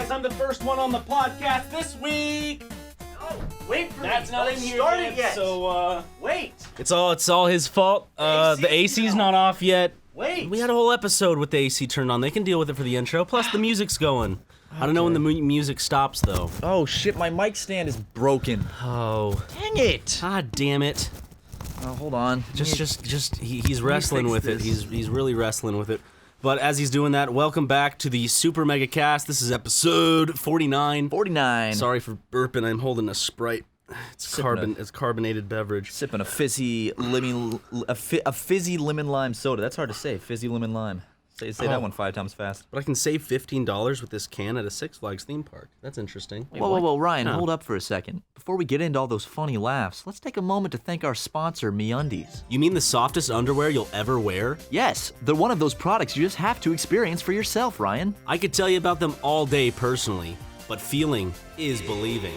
guys, I'm the first one on the podcast this week. Oh, wait for me. That's not Don't in here start yet, it yet. So, wait. It's all his fault. The AC's not off yet. Wait. We had a whole episode with the AC turned on. They can deal with it for the intro. Plus, the music's going. I don't know when the music stops, though. Oh shit, my mic stand is broken. Oh. Dang it! God damn it. Oh, hold on. He's wrestling with it. He's really wrestling with it. But as he's doing that, welcome back to the SuperMegaCast. This is episode 49. 49. Sorry for burping. I'm holding a Sprite. It's carbonated beverage. Sipping a fizzy lemon lime soda. That's hard to say. Fizzy lemon lime. Say that one 5 times fast. But I can save $15 with this can at a Six Flags theme park. That's interesting. Whoa, Ryan, hold up for a second. Before we get into all those funny laughs, let's take a moment to thank our sponsor, MeUndies. You mean the softest underwear you'll ever wear? Yes, they're one of those products you just have to experience for yourself, Ryan. I could tell you about them all day personally, but feeling is believing.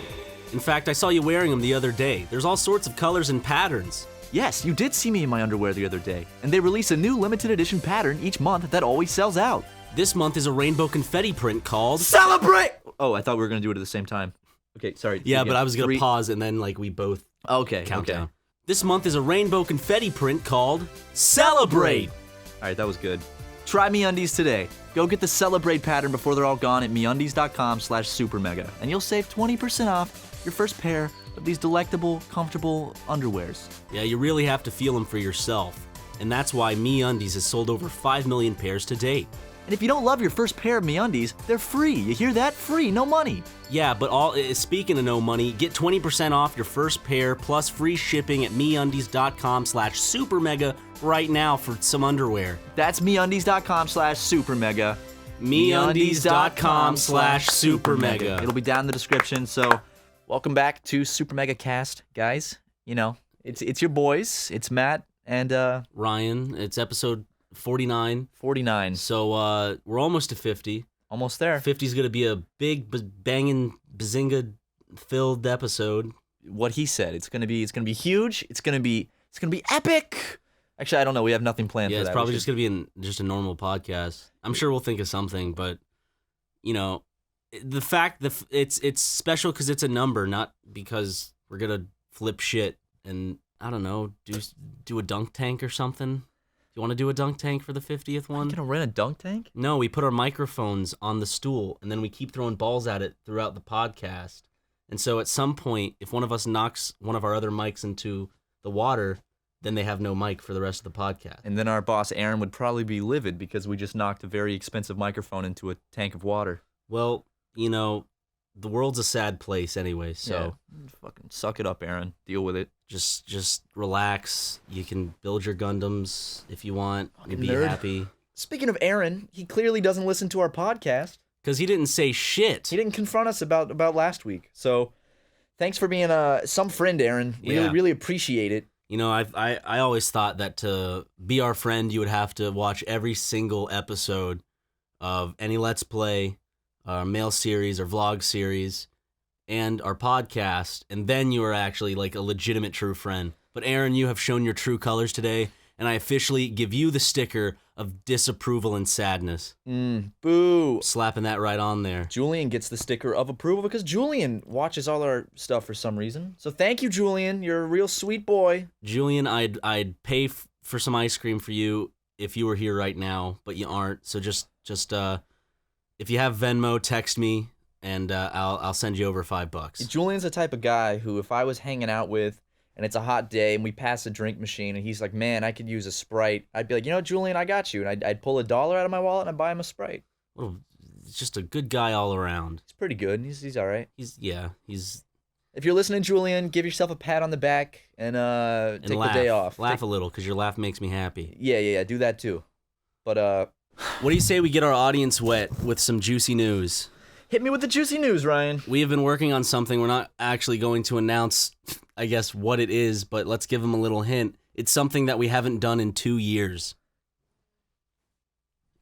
In fact, I saw you wearing them the other day. There's all sorts of colors and patterns. Yes, you did see me in my underwear the other day, and they release a new limited edition pattern each month that always sells out. This month is a rainbow confetti print called Celebrate! Oh, I thought we were gonna do it at the same time. Okay, sorry. Yeah, but I was gonna pause and then we both count down. This month is a rainbow confetti print called Celebrate! Alright, that was good. Try MeUndies today. Go get the Celebrate pattern before they're all gone at MeUndies.com/SuperMega, and you'll save 20% off your first pair of these delectable, comfortable underwears. Yeah, you really have to feel them for yourself. And that's why MeUndies has sold over 5 million pairs to date. And if you don't love your first pair of MeUndies, they're free. You hear that? Free, no money. Yeah, but speaking of no money, get 20% off your first pair plus free shipping at MeUndies.com/SuperMega right now for some underwear. That's MeUndies.com/SuperMega. MeUndies.com/SuperMega. It'll be down in the description, so welcome back to SuperMegaCast, guys. You know, it's your boys. It's Matt and Ryan. It's episode 49. 49. So we're almost to 50. Almost there. 50 is gonna be a big banging bazinga filled episode. What he said. It's gonna be huge. It's gonna be epic. Actually, I don't know. We have nothing planned for that. Yeah, it's probably just gonna be just a normal podcast. I'm sure we'll think of something, but you know, the fact that it's special because it's a number, not because we're gonna flip shit and I don't know, do a dunk tank or something. Do you want to do a dunk tank for the 50th one? You gonna rent a dunk tank? No, we put our microphones on the stool and then we keep throwing balls at it throughout the podcast. And so at some point, if one of us knocks one of our other mics into the water, then they have no mic for the rest of the podcast. And then our boss Aaron would probably be livid because we just knocked a very expensive microphone into a tank of water. Well, you know, the world's a sad place anyway, so fucking suck it up, Aaron. Deal with it. Just relax. You can build your Gundams if you want. Fucking Be nerd. happy. Speaking of Aaron, he clearly doesn't listen to our podcast. Because he didn't say shit. He didn't confront us about last week. So thanks for being some friend, Aaron. Really appreciate it. You know, I always thought that to be our friend, you would have to watch every single episode of any Let's Play, our mail series or vlog series, and our podcast, and then you are actually like a legitimate true friend. But Aaron, you have shown your true colors today, and I officially give you the sticker of disapproval and sadness. Boo. Slapping that right on there. Julian gets the sticker of approval because Julian watches all our stuff for some reason. So thank you, Julian. You're a real sweet boy. Julian, I'd pay for some ice cream for you if you were here right now, but you aren't. So just if you have Venmo, text me, and I'll send you over $5. Julian's the type of guy who, if I was hanging out with, and it's a hot day, and we pass a drink machine, and he's like, man, I could use a Sprite. I'd be like, you know, Julian, I got you. And I'd pull $1 out of my wallet, and I'd buy him a Sprite. Well, he's just a good guy all around. He's pretty good. He's all right. He's. If you're listening, Julian, give yourself a pat on the back and take laugh. the day off. Laugh a little, because your laugh makes me happy. Yeah, do that too. But, what do you say we get our audience wet with some juicy news? Hit me with the juicy news, Ryan. We have been working on something. We're not actually going to announce, I guess, what it is, but let's give them a little hint. It's something that we haven't done in 2 years.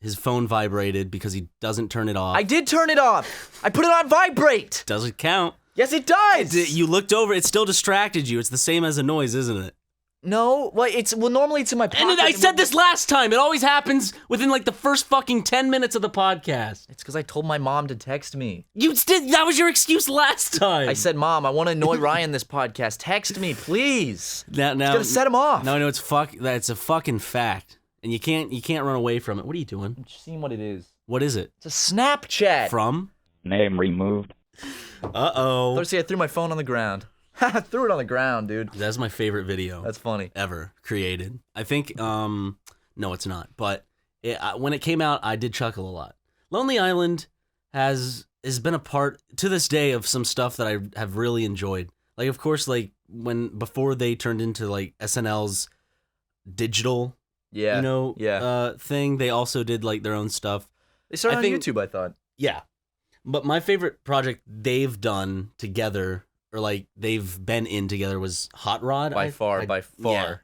His phone vibrated because he doesn't turn it off. I did turn it off. I put it on vibrate. Doesn't count. Yes, it does. You looked over. It still distracted you. It's the same as a noise, isn't it? No, normally it's in my pocket. And I said this last time. It always happens within like the first fucking 10 minutes of the podcast. It's because I told my mom to text me. That was your excuse last time. I said, Mom, I want to annoy Ryan this podcast. Text me, please. Now, it's gonna set him off. No, it's a fucking fact, and you can't run away from it. What are you doing? I'm just seeing what it is. What is it? It's a Snapchat. From? Name removed. Uh-oh. Let's see, I threw my phone on the ground. I threw it on the ground, dude. That's my favorite video. That's funny. Ever created. I think, no, it's not. But when it came out, I did chuckle a lot. Lonely Island has been a part, to this day, of some stuff that I have really enjoyed. Like, of course, like, before they turned into, like, SNL's digital, thing, they also did, like, their own stuff. They started on YouTube, I thought. Yeah. But my favorite project they've done together, or like they've been in together, was Hot Rod. By far. Yeah.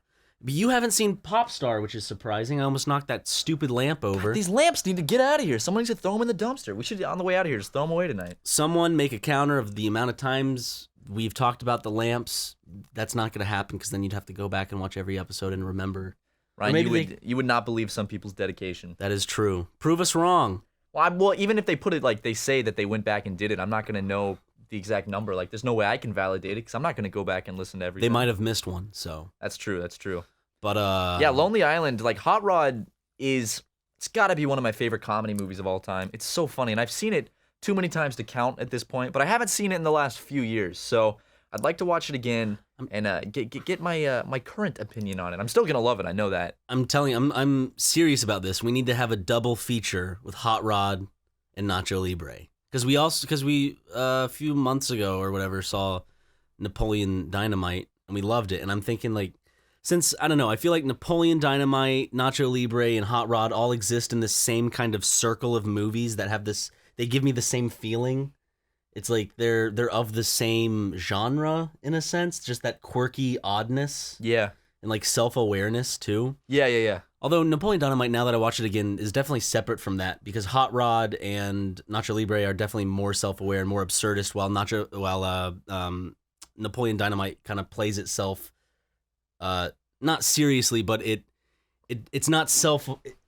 But you haven't seen Popstar, which is surprising. I almost knocked that stupid lamp over. God, these lamps need to get out of here. Someone needs to throw them in the dumpster. We should, on the way out of here, just throw them away tonight. Someone make a counter of the amount of times we've talked about the lamps. That's not going to happen, because then you'd have to go back and watch every episode and remember. Ryan, you would not believe some people's dedication. That is true. Prove us wrong. Well, even if they put it like they say that they went back and did it, I'm not going to know the exact number. Like, there's no way I can validate it, because I'm not going to go back and listen to everything. They might have missed one, so. That's true. But, yeah, Lonely Island, like, Hot Rod it's got to be one of my favorite comedy movies of all time. It's so funny, and I've seen it too many times to count at this point, but I haven't seen it in the last few years, so I'd like to watch it again and get my current opinion on it. I'm still going to love it, I know that. I'm telling you, I'm serious about this. We need to have a double feature with Hot Rod and Nacho Libre. Because we a few months ago or whatever saw Napoleon Dynamite, and we loved it, and I'm thinking, like, since, I don't know, I feel like Napoleon Dynamite, Nacho Libre, and Hot Rod all exist in this same kind of circle of movies that have this, they give me the same feeling. It's like they're of the same genre, in a sense, just that quirky oddness. Yeah. And like self-awareness, too. Yeah. Although Napoleon Dynamite, now that I watch it again, is definitely separate from that, because Hot Rod and Nacho Libre are definitely more self-aware and more absurdist, while Napoleon Dynamite kind of plays itself not seriously, but it's not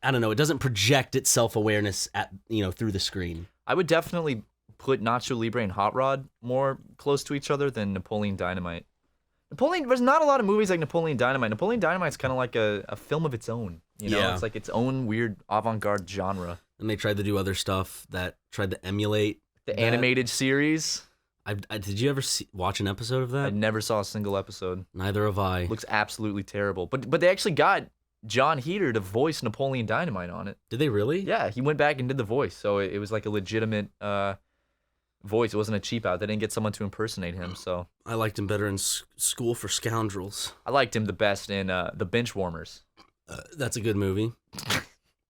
I don't know, it doesn't project its self-awareness through the screen. I would definitely put Nacho Libre and Hot Rod more close to each other than Napoleon Dynamite. There's not a lot of movies like Napoleon Dynamite. Napoleon Dynamite's kind of like a film of its own. Yeah. It's like its own weird avant-garde genre. And they tried to do other stuff that tried to emulate the animated series. Did you ever watch an episode of that? I never saw a single episode. Neither have I. Looks absolutely terrible. But they actually got John Heder to voice Napoleon Dynamite on it. Did they really? Yeah, he went back and did the voice, so it was like a legitimate voice. It wasn't a cheap out. They didn't get someone to impersonate him. So I liked him better in School for Scoundrels. I liked him the best in The Benchwarmers. That's a good movie.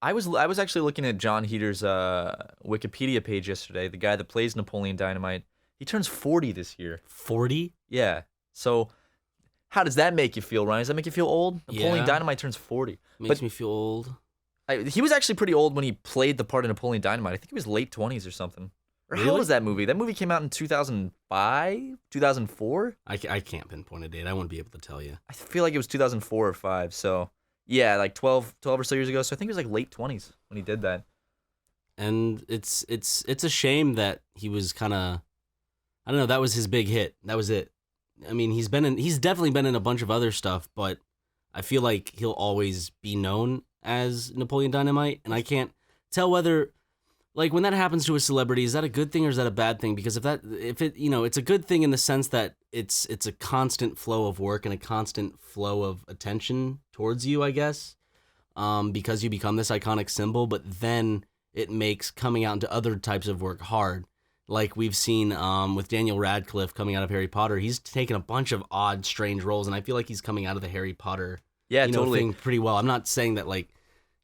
I was actually looking at John Heder's Wikipedia page yesterday. The guy that plays Napoleon Dynamite. He turns 40 this year. 40? Yeah. So how does that make you feel, Ryan? Does that make you feel old? Napoleon Dynamite turns 40. Makes me feel old. He was actually pretty old when he played the part of Napoleon Dynamite. I think he was late 20s or something. Or Really? how was that movie? That movie came out in 2005? 2004? I can't pinpoint a date. I wouldn't be able to tell you. I feel like it was 2004 or 5. So, yeah, like 12 or so years ago. So I think it was like late 20s when he did that. And it's a shame that he was kind of, I don't know, that was his big hit. That was it. I mean, he's definitely been in a bunch of other stuff, but I feel like he'll always be known as Napoleon Dynamite, and I can't tell whether, like, when that happens to a celebrity, is that a good thing or is that a bad thing? Because it's a good thing in the sense that it's a constant flow of work and a constant flow of attention towards you, I guess, because you become this iconic symbol, but then it makes coming out into other types of work hard. Like we've seen with Daniel Radcliffe coming out of Harry Potter. He's taken a bunch of odd, strange roles, and I feel like he's coming out of the Harry Potter thing pretty well. I'm not saying that, like,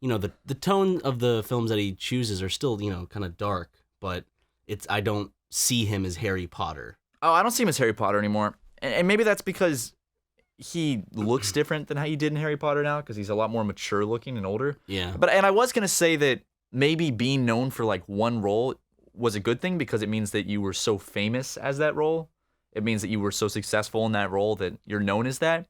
the tone of the films that he chooses are still, kind of dark, but I don't see him as Harry Potter. Oh, I don't see him as Harry Potter anymore. And maybe that's because he looks different than how he did in Harry Potter now, because he's a lot more mature looking and older. Yeah. And I was going to say that maybe being known for, like, one role was a good thing, because it means that you were so famous as that role. It means that you were so successful in that role that you're known as that.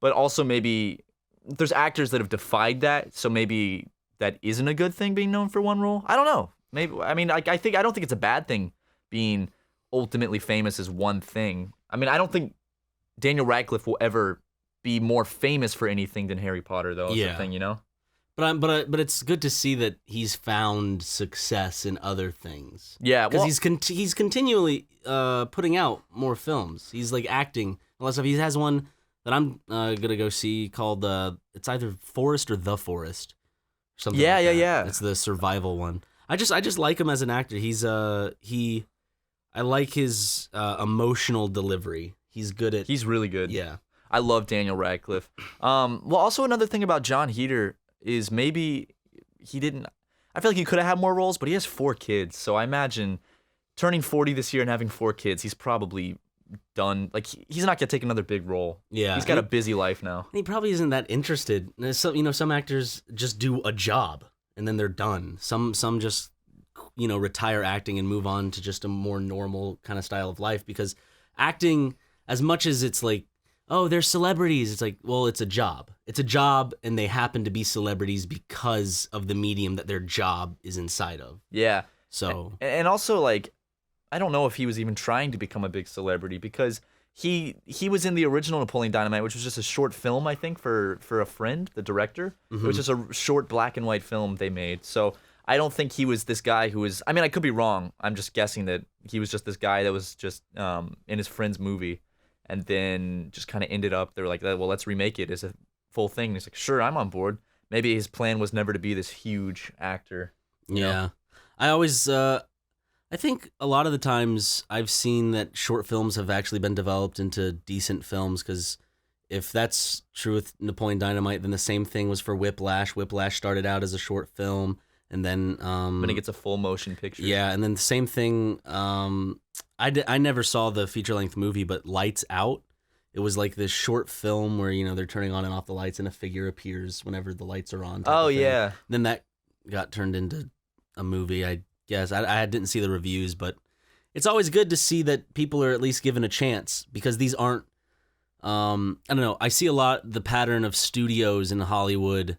but also maybe there's actors that have defied that, so maybe that isn't a good thing being known for one role. I don't know. Maybe I mean I don't think it's a bad thing being ultimately famous as one thing. I mean, I don't think Daniel Radcliffe will ever be more famous for anything than Harry Potter, though. Is the thing, you know. But it's good to see that he's found success in other things. Yeah, because he's continually putting out more films. He's like acting. Unless if he has one that I'm gonna go see called it's either Forest or The Forest, or something. Yeah. It's the survival one. I just like him as an actor. I like his emotional delivery. He's good at. He's really good. Yeah, I love Daniel Radcliffe. Well, also another thing about John Heder is maybe he didn't. I feel like he could have had more roles, but he has 4 kids. So I imagine turning 40 this year and having 4 kids, he's probably done. Like he's not gonna take another big role. Yeah, he's got a busy life now. He probably isn't that interested. Some actors just do a job and then they're done. Some just retire acting and move on to just a more normal kind of style of life, because acting, as much as it's like, oh, they're celebrities, it's like, well, it's a job. It's a job, and they happen to be celebrities because of the medium that their job is inside of. Yeah. So and also, like, I don't know if he was even trying to become a big celebrity, because he was in the original Napoleon Dynamite, which was just a short film, I think, for a friend, the director. Mm-hmm. It was just a short black and white film they made. So I don't think he was this guy who was. I mean, I could be wrong. I'm just guessing that he was just this guy that was just in his friend's movie, and then just kind of ended up. They were like, well, let's remake it as a full thing. And he's like, sure, I'm on board. Maybe his plan was never to be this huge actor. You know? I always. I think a lot of the times I've seen that short films have actually been developed into decent films, because if that's true with Napoleon Dynamite, then the same thing was for Whiplash. Whiplash started out as a short film. And then when it gets a full motion picture. Yeah, and then the same thing. I never saw the feature length movie, but Lights Out. It was like this short film where they're turning on and off the lights, and a figure appears whenever the lights are on. Oh yeah. And then that got turned into a movie. I guess I didn't see the reviews, but it's always good to see that people are at least given a chance, because these aren't. I don't know. I see a lot the pattern of studios in Hollywood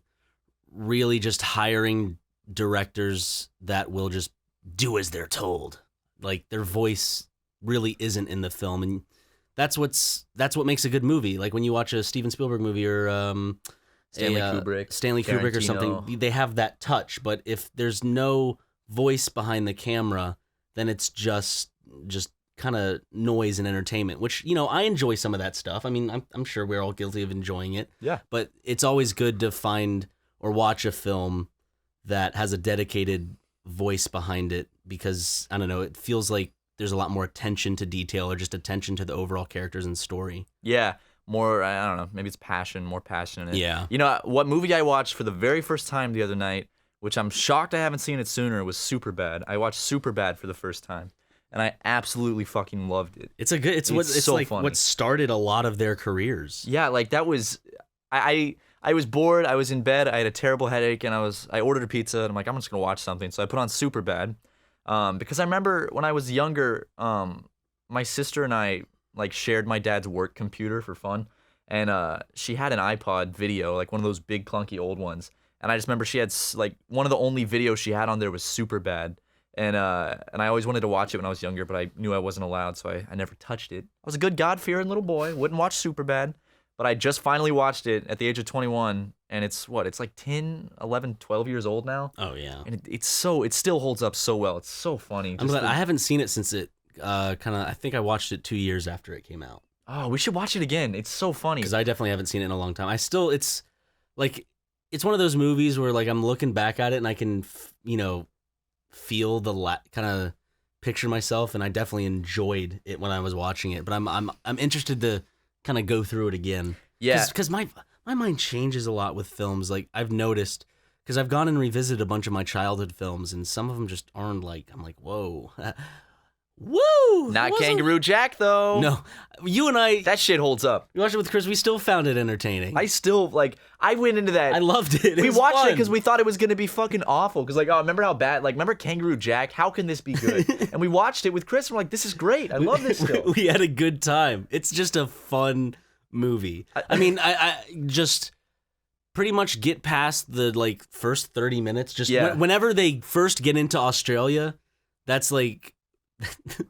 really just hiring directors that will just do as they're told. Like, their voice really isn't in the film, and that's what makes a good movie. Like when you watch a Steven Spielberg movie or Stanley Kubrick or something, they have that touch. But if there's no voice behind the camera, then it's just kind of noise and entertainment, which I enjoy some of that stuff. I mean, I'm sure we're all guilty of enjoying it. Yeah. But it's always good to find or watch a film that has a dedicated voice behind it, because I don't know, it feels like there's a lot more attention to detail, or just attention to the overall characters and story. Yeah, more, I don't know, maybe it's more passion in it. Yeah. You know, what movie I watched for the very first time the other night, which I'm shocked I haven't seen it sooner, was Superbad. I watched Superbad for the first time, and I absolutely fucking loved it. It's so like funny. What started a lot of their careers. Yeah, like that was, I was bored, I was in bed, I had a terrible headache, and I ordered a pizza, and I'm like, I'm just gonna watch something. So I put on Superbad, because I remember when I was younger, my sister and I like shared my dad's work computer for fun, and she had an iPod video, like one of those big clunky old ones, and I just remember she had like one of the only videos she had on there was Superbad, and I always wanted to watch it when I was younger, but I knew I wasn't allowed, so I never touched it. I was a good God-fearing little boy, wouldn't watch Superbad. But I just finally watched it at the age of 21, and it's like 10, 11, 12 years old now. Oh, yeah. And it still holds up so well. It's so funny. I'm glad I haven't seen it since it I think I watched it 2 years after it came out. Oh, we should watch it again. It's so funny. Because I definitely haven't seen it in a long time. It's one of those movies where like I'm looking back at it and I can, feel the kind of picture myself, and I definitely enjoyed it when I was watching it. But I'm interested to kind of go through it again. Yeah. Because my mind changes a lot with films. Like, I've noticed, because I've gone and revisited a bunch of my childhood films, and some of them just aren't like, I'm like, whoa. Woo! Not Kangaroo Jack, though. No. You and I... That shit holds up. We watched it with Chris. We still found it entertaining. I went into that. I loved it. We watched it because we thought it was going to be fucking awful. Because, remember how bad... remember Kangaroo Jack? How can this be good? And we watched it with Chris, and we're like, this is great. I love this still. We had a good time. It's just a fun movie. I mean, I just pretty much get past the like first 30 minutes. Just whenever they first get into Australia, that's like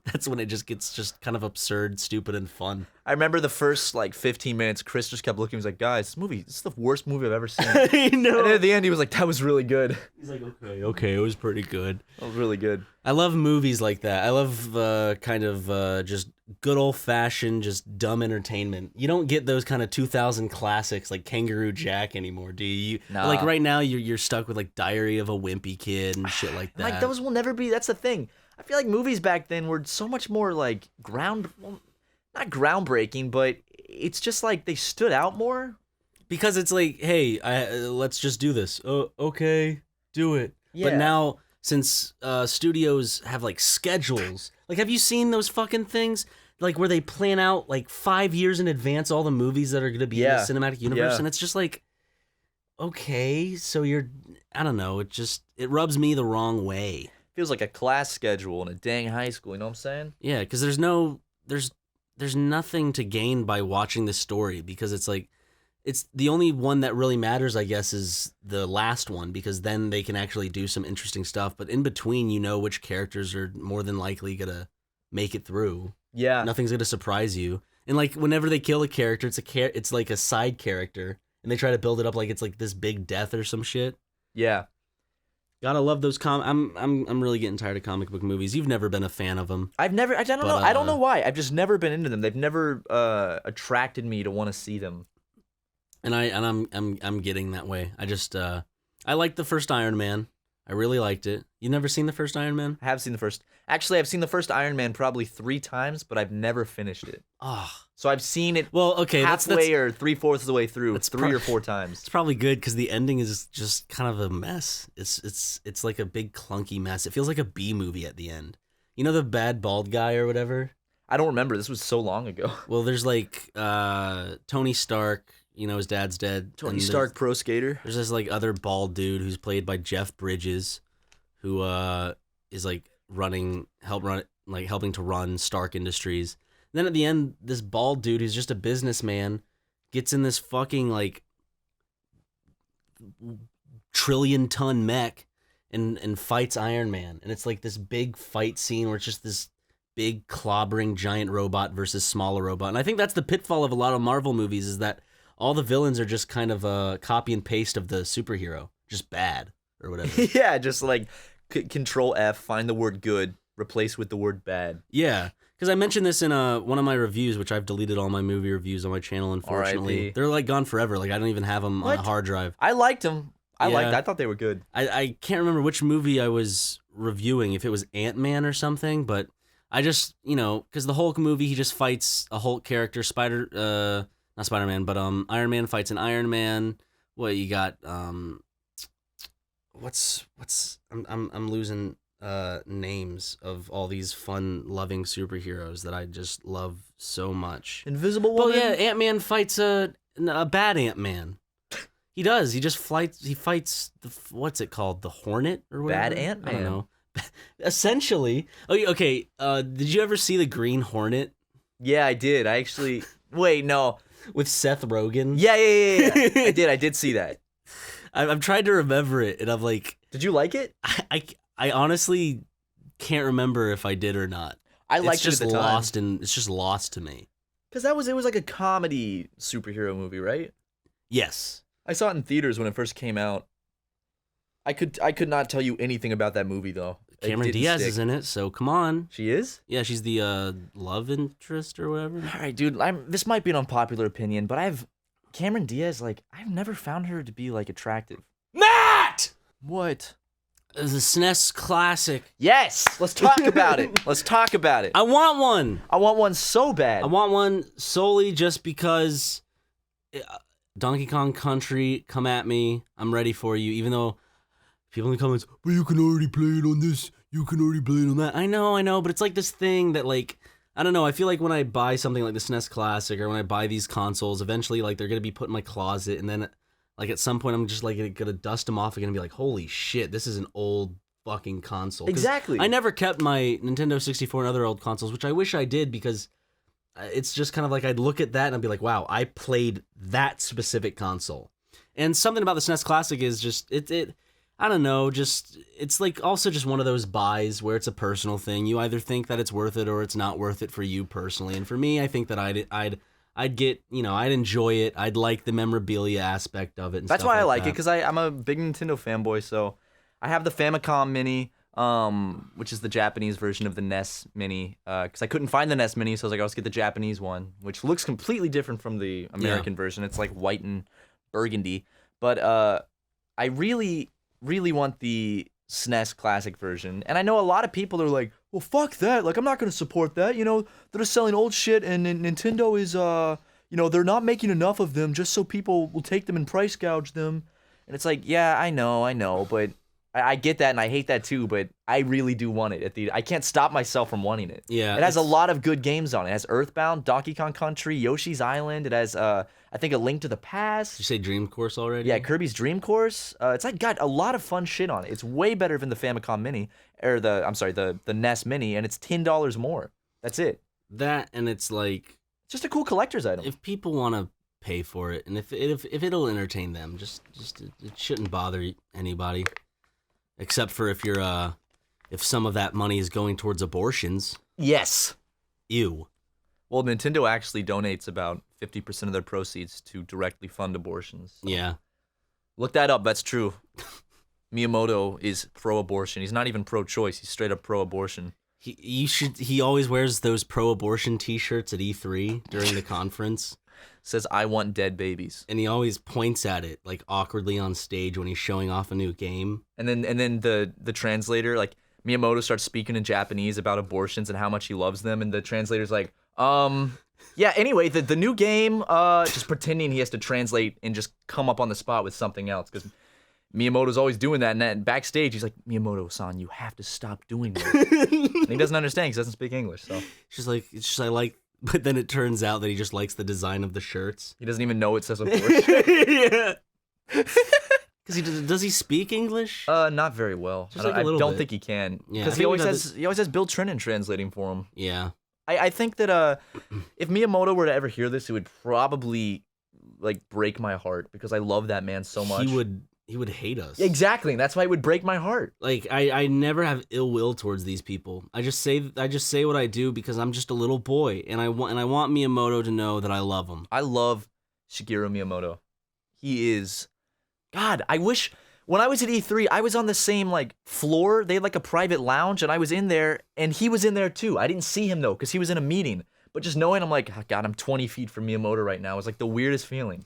that's when it just gets just kind of absurd, stupid, and fun. I remember the first like 15 minutes, Chris just kept looking. He was like, "Guys, this is the worst movie I've ever seen." I know. And then at the end, he was like, "That was really good." He's like, "Okay, it was pretty good." That was really good. I love movies like that. I love kind of just good old fashioned, just dumb entertainment. You don't get those kind of 2000 classics like Kangaroo Jack anymore, do you? Nah. Like right now, you're stuck with like Diary of a Wimpy Kid and shit like that. Like those will never be. That's the thing. I feel like movies back then were so much more like not groundbreaking, but it's just like they stood out more. Because it's like, hey, let's just do this. Okay, do it. Yeah. But now, since studios have like schedules, like have you seen those fucking things? Like where they plan out like 5 years in advance all the movies that are going to be in the cinematic universe, and it's just like, okay, so I don't know, it rubs me the wrong way. Feels like a class schedule in a dang high school, you know what I'm saying? Yeah, because there's nothing to gain by watching this story, because it's like, it's the only one that really matters, I guess, is the last one, because then they can actually do some interesting stuff. But in between, you know which characters are more than likely gonna make it through. Yeah. Nothing's gonna surprise you. And like whenever they kill a character, it's like a side character, and they try to build it up like it's like this big death or some shit. Yeah. Gotta love those I'm really getting tired of comic book movies. You've never been a fan of them. I don't know why. I've just never been into them. They've never attracted me to want to see them. And I'm getting that way. I liked the first Iron Man. I really liked it. You never seen the first Iron Man? I have seen the first. Actually, I've seen the first Iron Man probably 3 times, but I've never finished it. Oh. So I've seen it halfway or 3/4 of the way through. It's 3 or 4 times. It's probably good because the ending is just kind of a mess. It's like a big clunky mess. It feels like a B movie at the end. You know the bad bald guy or whatever? I don't remember. This was so long ago. Well, there's like Tony Stark. You know his dad's dead. Tony Stark, pro skater. There's this like other bald dude who's played by Jeff Bridges, who is like helping to run Stark Industries. And then at the end, this bald dude who's just a businessman gets in this fucking like trillion-ton mech and fights Iron Man. And it's like this big fight scene where it's just this big clobbering giant robot versus smaller robot. And I think that's the pitfall of a lot of Marvel movies, is that all the villains are just kind of a copy and paste of the superhero, just bad or whatever. Yeah, just like Control F, find the word good, replace with the word bad. Yeah, because I mentioned this in one of my reviews, which I've deleted all my movie reviews on my channel, unfortunately. RIP. They're like gone forever. Like I don't even have them on a hard drive. I liked them. I thought they were good. I can't remember which movie I was reviewing, if it was Ant-Man or something, but I just, because the Hulk movie, he just fights a Hulk character, not Spider-Man, but Iron Man fights an Iron Man. What you got? I'm losing names of all these fun-loving superheroes that I just love so much. Invisible Woman? Oh yeah, Ant-Man fights a bad Ant-Man. He does. He just fights what's it called? The Hornet or whatever? Bad Ant-Man. I don't know. Essentially. Oh, okay. Did you ever see the Green Hornet? Yeah, I did. I actually... Wait, no. With Seth Rogen? Yeah. I did see that. I've tried to remember it, and I'm like... Did you like it? I honestly can't remember if I did or not. I liked it at the time. It's just lost to me. Because it was like a comedy superhero movie, right? Yes. I saw it in theaters when it first came out. I could not tell you anything about that movie, though. Cameron Diaz is in it, so come on. She is? Yeah, she's the love interest or whatever. All right, dude. This might be an unpopular opinion, but Cameron Diaz, I've never found her to be attractive. Matt! What? The SNES classic. Yes! Let's talk about it. I want one. I want one so bad. I want one solely just because Donkey Kong Country, come at me. I'm ready for you, even though people in the comments, but you can already play it on this, you can already play it on that. I know, but it's like this thing that I don't know, I feel like when I buy something like the SNES Classic, or when I buy these consoles, eventually they're going to be put in my closet, and then at some point I'm just going to dust them off again and be like, holy shit, this is an old fucking console. Exactly. I never kept my Nintendo 64 and other old consoles, which I wish I did, because it's just kind of like I'd look at that and I'd be like, wow, I played that specific console. And something about the SNES Classic is just it I don't know, just it's like also just one of those buys where it's a personal thing. You either think that it's worth it or it's not worth it for you personally. And for me, I think that I'd get, I'd enjoy it. I'd like the memorabilia aspect of it. And That's stuff why I like that. it, because I'm a big Nintendo fanboy. So I have the Famicom Mini, which is the Japanese version of the NES Mini, because I couldn't find the NES Mini, so I was like, let's get the Japanese one, which looks completely different from the American version. It's like white and burgundy. But I really want the SNES Classic version. And I know a lot of people are like, well, fuck that. Like, I'm not going to support that. They're just selling old shit, and Nintendo is, they're not making enough of them just so people will take them and price gouge them. And it's like, yeah, I know, but I get that, and I hate that too, but I really do want it. I can't stop myself from wanting it. Yeah, it has a lot of good games on it. It has Earthbound, Donkey Kong Country, Yoshi's Island. It has, I think, A Link to the Past. Did you say Dream Course already? Yeah, Kirby's Dream Course. It's like got a lot of fun shit on it. It's way better than the Famicom Mini, or the NES Mini, and it's $10 more. That's it. That, and it's like, it's just a cool collector's item. if people want to pay for it, and if it'll entertain them, just it shouldn't bother anybody. Except for if some of that money is going towards abortions. Yes. Ew. Well, Nintendo actually donates about 50% of their proceeds to directly fund abortions. So. Yeah. Look that up. That's true. Miyamoto is pro-abortion. He's not even pro-choice. He's straight up pro-abortion. He always wears those pro-abortion T-shirts at E3 during the conference. Says, I want dead babies. And he always points at it, like, awkwardly on stage when he's showing off a new game. And then the translator, like, Miyamoto starts speaking in Japanese about abortions and how much he loves them, and the translator's like, yeah, anyway, the new game, just pretending he has to translate and just come up on the spot with something else, because Miyamoto's always doing that, and then backstage, he's like, Miyamoto-san, you have to stop doing that. And he doesn't understand, because he doesn't speak English, so. It's just I like... But then it turns out that he just likes the design of the shirts. He doesn't even know it says abortion. Yeah. Because does he speak English? Not very well. Just like a little don't bit. think he can. Yeah, Because he always has Bill Trinan translating for him. Yeah. I think that if Miyamoto were to ever hear this, it would probably like break my heart, because I love that man so much. He would hate us. Exactly. That's why it would break my heart. Like I never have ill will towards these people. I just say what I do because I'm just a little boy, and I want Miyamoto to know that I love him. I love Shigeru Miyamoto. He is, God. I wish when I was at E3, I was on the same like floor. They had like a private lounge, and I was in there, and he was in there too. I didn't see him though, because he was in a meeting. But just knowing, I'm like, oh, God, I'm 20 feet from Miyamoto right now. It's like the weirdest feeling.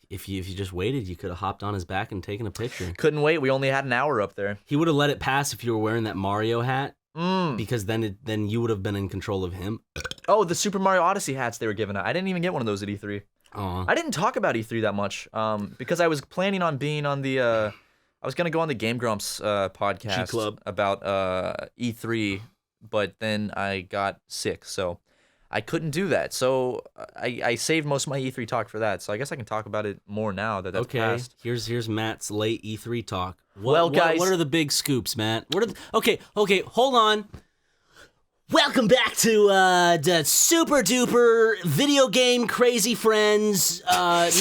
If you just waited, you could have hopped on his back and taken a picture. Couldn't wait. We only had an hour up there. He would have let it pass if you were wearing that Mario hat, because then you would have been in control of him. Oh, the Super Mario Odyssey hats they were giving out. I didn't even get one of those at E3. Aw. I didn't talk about E3 that much, because I was planning on being on the. I was gonna go on the Game Grumps podcast G-Club. about E3, but then I got sick, so I couldn't do that. So I saved most of my E3 talk for that. So I guess I can talk about it more now that that's passed. Here's Matt's late E3 talk. Guys, what are the big scoops, Matt? Okay, hold on. Welcome back to the super duper video game crazy friends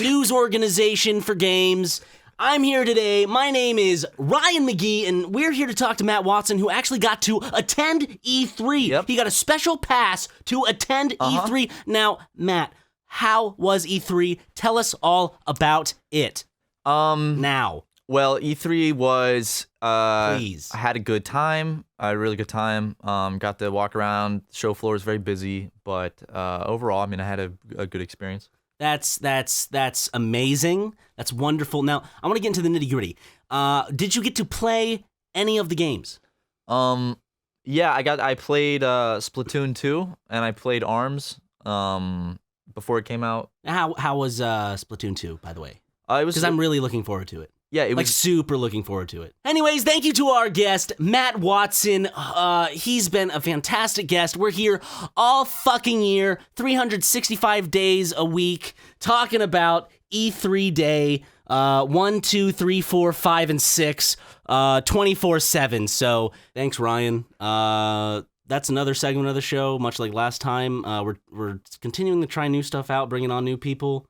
news organization for games. I'm here today. My name is Ryan McGee, and we're here to talk to Matt Watson, who actually got to attend E3. Yep. He got a special pass to attend E3. Now, Matt, how was E3? Tell us all about it. Now. Well, E3 was. Please. I had a good time. I had a really good time. Got to walk around. Show floor is very busy, but overall, I mean, I had a good experience. That's amazing. That's wonderful. Now, I want to get into the nitty-gritty. Did you get to play any of the games? Yeah, I played Splatoon 2 and I played ARMS before it came out. How was Splatoon 2, by the way? It was because I'm really looking forward to it. Yeah, it was super looking forward to it. Anyways, thank you to our guest, Matt Watson. He's been a fantastic guest. We're here all fucking year, 365 days a week, talking about E3 day, 1, 2, 3, 4, 5, and 6, 24/7. So thanks, Ryan. that's another segment of the show. Much like last time, we're continuing to try new stuff out, bringing on new people.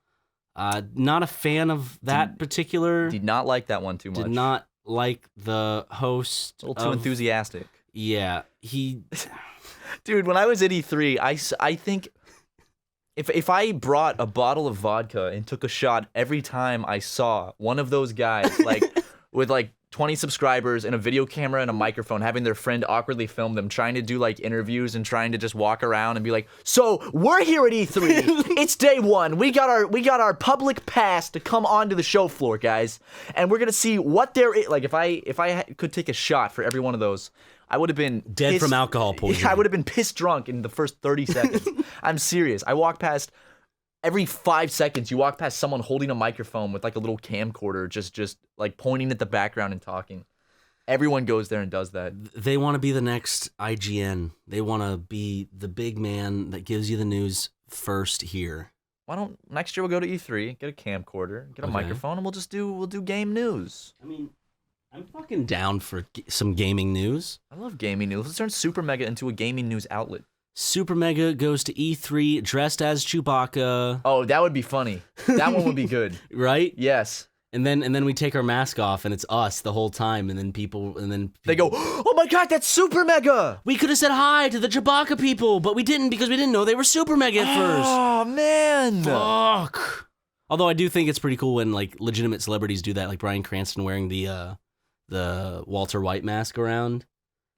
Not a fan of that particular. Did not like that one too much. Did not like the host. A little too enthusiastic. Yeah, he. Dude, when I was at E3, I think if I brought a bottle of vodka and took a shot every time I saw one of those guys, like with like 20 subscribers and a video camera and a microphone, having their friend awkwardly film them, trying to do like interviews and trying to just walk around and be like, so we're here at E3. It's day one. We got our public pass to come onto the show floor, guys, and we're gonna see what there is. Like if I could take a shot for every one of those, I would have been dead from alcohol poisoning. I would have been pissed drunk in the first 30 seconds. I'm serious. I walk past. Every 5 seconds, you walk past someone holding a microphone with like a little camcorder, just like pointing at the background and talking. Everyone goes there and does that. They want to be the next IGN. They want to be the big man that gives you the news first here. Why don't next year we'll go to E3, get a camcorder, get a microphone, and we'll do game news. I mean, I'm fucking down for some gaming news. I love gaming news. Let's turn SuperMega into a gaming news outlet. SuperMega goes to E3 dressed as Chewbacca. Oh, that would be funny. That one would be good. Right? Yes. And then we take our mask off and it's us the whole time, and then people they go, "Oh my god, that's SuperMega!" We could have said hi to the Chewbacca people, but we didn't because we didn't know they were SuperMega at first. Oh man. Fuck. Although I do think it's pretty cool when like legitimate celebrities do that, like Bryan Cranston wearing the Walter White mask around.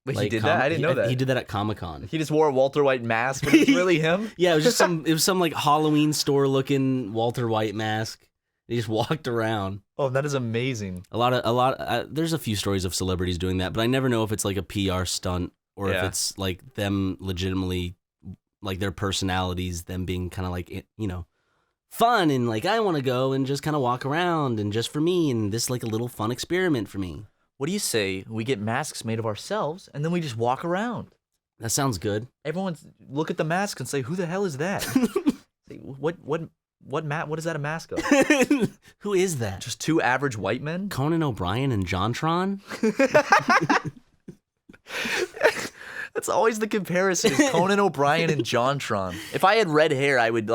But like, he did that? I didn't know that. He did that at Comic-Con. He just wore a Walter White mask, but it was really him? Yeah, it was just some like Halloween store looking Walter White mask. He just walked around. Oh, that is amazing. There's a few stories of celebrities doing that, but I never know if it's like a PR stunt or if it's like them legitimately, like their personalities, them being kind of like, you know, fun and like, I want to go and just kind of walk around and just for me and this like a little fun experiment for me. What do you say we get masks made of ourselves and then we just walk around? That sounds good. Everyone look at the mask and say, "Who the hell is that?" Say, what is that a mask of? Who is that? Just two average white men? Conan O'Brien and JonTron? That's always the comparison, is Conan O'Brien and JonTron. If I had red hair, I would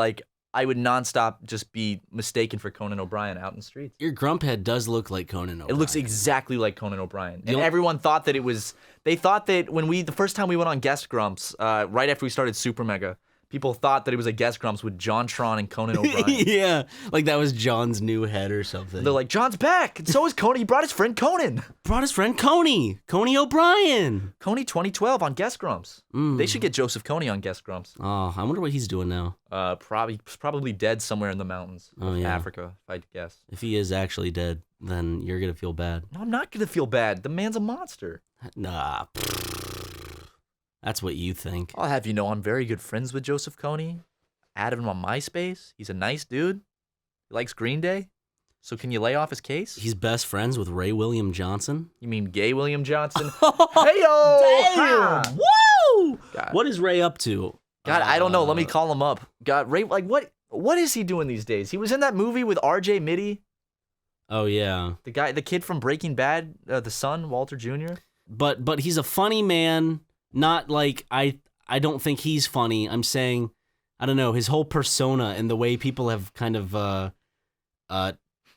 nonstop just be mistaken for Conan O'Brien out in the streets. Your grump head does look like Conan O'Brien. It looks exactly like Conan O'Brien. And everyone thought that it was... They thought that the first time we went on Guest Grumps, right after we started SuperMega, people thought that it was a Guest Grumps with JonTron and Conan O'Brien. Yeah, like that was John's new head or something. They're like, "John's back, and so is Coney. He brought his friend Conan. Brought his friend Coney O'Brien. Coney 2012 on Guest Grumps. They should get Joseph Coney on Guest Grumps. Oh, I wonder what he's doing now. Probably dead somewhere in the mountains of Africa, if I'd guess. If he is actually dead, then you're gonna feel bad. No, I'm not gonna feel bad. The man's a monster. Nah, that's what you think. I'll have you know I'm very good friends with Joseph Coney. Added him on MySpace. He's a nice dude. He likes Green Day. So can you lay off his case? He's best friends with Ray William Johnson. You mean Gay William Johnson? Hey-yo! Damn! Woo! God. What is Ray up to? God, I don't know. Let me call him up. God, Ray, like what is he doing these days? He was in that movie with R.J. Mitty. Oh yeah, the kid from Breaking Bad, the son, Walter Jr. But he's a funny man. Not like I don't think he's funny. I'm saying, I don't know, his whole persona and the way people have kind of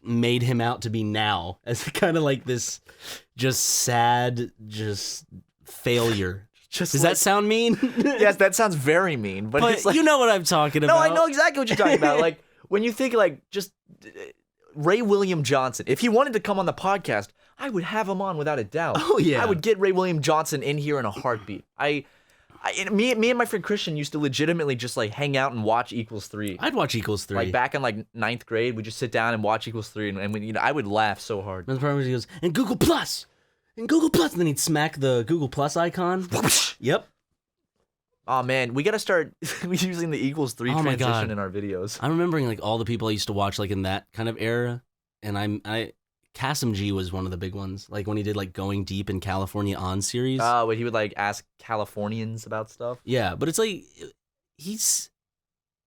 made him out to be now as kind of like this just sad, just failure. Does that sound mean? Yes, that sounds very mean. But it's like, you know what I'm talking about. No, I know exactly what you're talking about. Like when you think like just Ray William Johnson, if he wanted to come on the podcast, I would have him on without a doubt. Oh yeah, I would get Ray William Johnson in here in a heartbeat. Me and my friend Christian used to legitimately just like hang out and watch Equals 3. I'd watch Equals 3. Like back in like 9th grade, we'd just sit down and watch Equals 3, and we, I would laugh so hard. And the part where he goes, and Google Plus, and then he'd smack the Google Plus icon. Yep. Oh man, we gotta start using the Equals 3 transition in our videos. I'm remembering like all the people I used to watch like in that kind of era, and Kasim G was one of the big ones. Like when he did like Going Deep in California On series. Where he would like ask Californians about stuff. Yeah, but it's like he's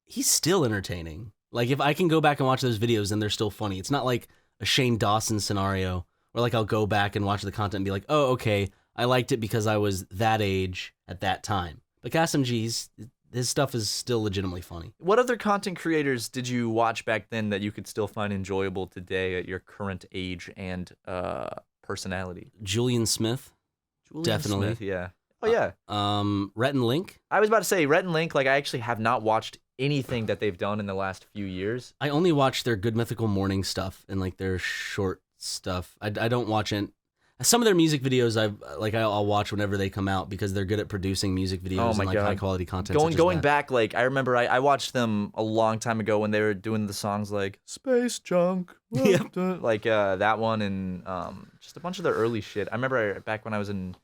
still entertaining. Like if I can go back and watch those videos and they're still funny. It's not like a Shane Dawson scenario where like I'll go back and watch the content and be like, oh okay, I liked it because I was that age at that time. But Kasim G's, his stuff is still legitimately funny. What other content creators did you watch back then that you could still find enjoyable today at your current age and personality? Julian Smith. Definitely. Smith, yeah. Oh, yeah. Rhett and Link. I was about to say, Rhett and Link, like, I actually have not watched anything that they've done in the last few years. I only watch their Good Mythical Morning stuff and, their short stuff. I don't watch it. Some of their music videos I'll watch whenever they come out because they're good at producing music videos and God. high quality content. Going back, I remember I watched them a long time ago when they were doing the songs like Space Junk, Yep. That one and just a bunch of their early shit. I remember back when I was in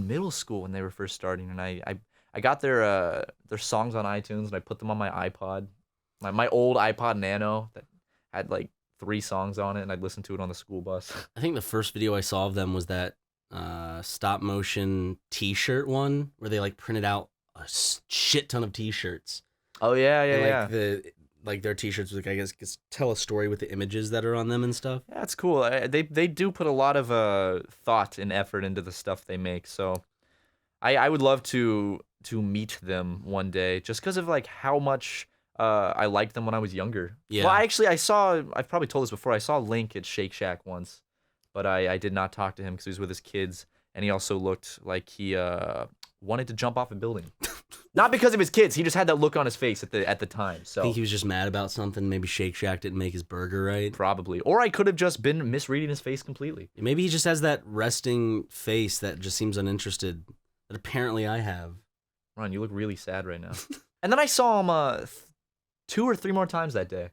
middle school when they were first starting, and I got their songs on iTunes and I put them on my iPod, my old iPod Nano that had 3 songs on it, and I'd listen to it on the school bus. I think the first video I saw of them was that stop motion T-shirt one where they printed out a shit ton of T-shirts. Oh yeah, And, their T-shirts, I guess, tell a story with the images that are on them and stuff. Yeah, that's cool. They do put a lot of thought and effort into the stuff they make. So, I would love to meet them one day, just because of how much I liked them when I was younger. Yeah. Well, I've probably told this before. I saw Link at Shake Shack once, but I did not talk to him because he was with his kids, and he also looked like he wanted to jump off a building. Not because of his kids. He just had that look on his face at the time. So I think he was just mad about something. Maybe Shake Shack didn't make his burger right. Probably. Or I could have just been misreading his face completely. Maybe he just has that resting face that just seems uninterested that apparently I have. Ron, you look really sad right now. And then I saw him 2 or 3 more times that day,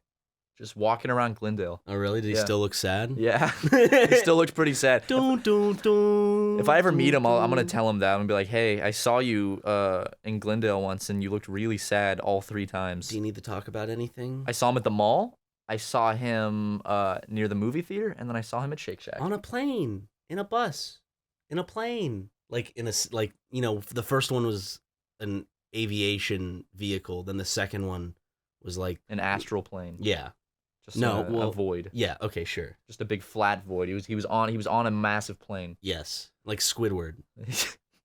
just walking around Glendale. Oh, really? Did he still look sad? Yeah, he still looked pretty sad. If If I ever meet him, I'm gonna tell him that. I'm gonna be like, "Hey, I saw you in Glendale once, and you looked really sad all 3 times." Do you need to talk about anything? I saw him at the mall. I saw him near the movie theater, and then I saw him at Shake Shack. On a plane, in a bus, in a plane. The first one was an aviation vehicle. Then the second one was An astral plane. yeah. Just a a void. Yeah, okay, sure. Just a big flat void. He was on a massive plane. Yes, like Squidward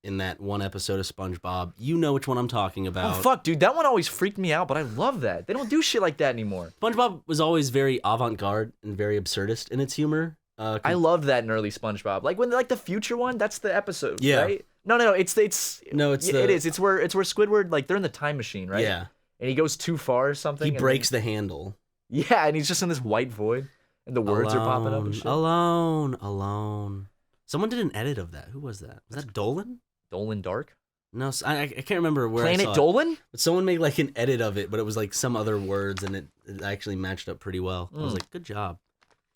in that one episode of SpongeBob. You know which one I'm talking about. Oh fuck, dude, that one always freaked me out, but I love that. They don't do shit like that anymore. SpongeBob was always very avant-garde and very absurdist in its humor. I loved that in early SpongeBob. When the future one, that's the episode, Yeah. right? No, it's it is. It's where Squidward, they're in the time machine, right? Yeah. And he goes too far or something. He breaks the handle. Yeah, and he's just in this white void, and the words are popping up and shit. Alone. Someone did an edit of that. Who was that? Was that Dolan? Dolan Dark? No, I can't remember where I Planet saw it. Dolan? But someone made an edit of it, but it was some other words, and it actually matched up pretty well. I was like, good job.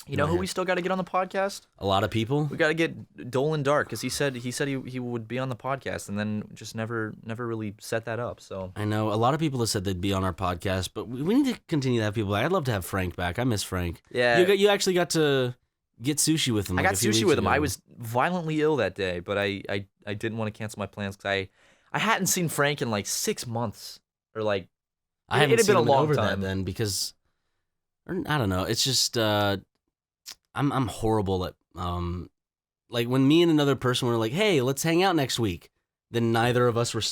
You know who we still got to get on the podcast? A lot of people. We got to get Dolan Dark, because he said he would be on the podcast, and then just never really set that up. So I know a lot of people have said they'd be on our podcast, but we need to continue to have people back. I'd love to have Frank back. I miss Frank. Yeah, you actually got to get sushi with him. I got sushi with him. Ago. I was violently ill that day, but I didn't want to cancel my plans because I hadn't seen Frank in 6 months or I haven't it had seen been a him long over time. that then because I don't know. It's just I'm horrible at when me and another person were like, hey, let's hang out next week. Then neither of us were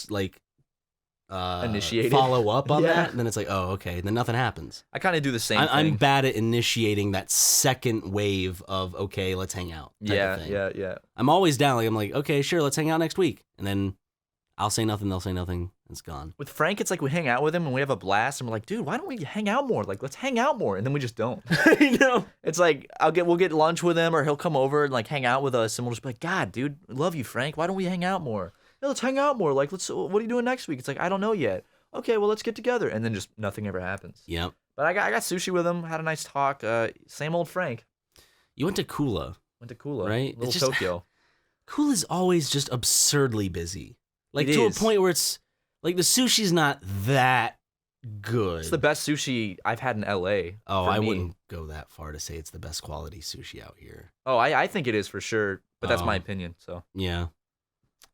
initiated. Follow up on Yeah. that. And then it's like, oh, okay. Then nothing happens. I kind of do the same thing. I'm bad at initiating that second wave of, okay, let's hang out. type of thing. Yeah. I'm always down. I'm like, okay, sure, let's hang out next week. And then I'll say nothing, they'll say nothing. It's gone. With Frank, it's we hang out with him and we have a blast, and we're like, dude, why don't we hang out more? Let's hang out more, and then we just don't. You know? It's we'll get lunch with him, or he'll come over and hang out with us, and we'll just be like, God, dude, I love you, Frank. Why don't we hang out more? Yeah, let's hang out more. What are you doing next week? It's I don't know yet. Okay, well, let's get together, and then just nothing ever happens. Yep. But I got sushi with him, had a nice talk. Same old Frank. You went to Kula. Right? Little Tokyo. Kula's always just absurdly busy. It to is. a point where it's the sushi's not that good. It's the best sushi I've had in LA. Oh, for I me. wouldn't go that far to say it's the best quality sushi out here. Oh, I think it is for sure, but that's my Oh. opinion. So Yeah.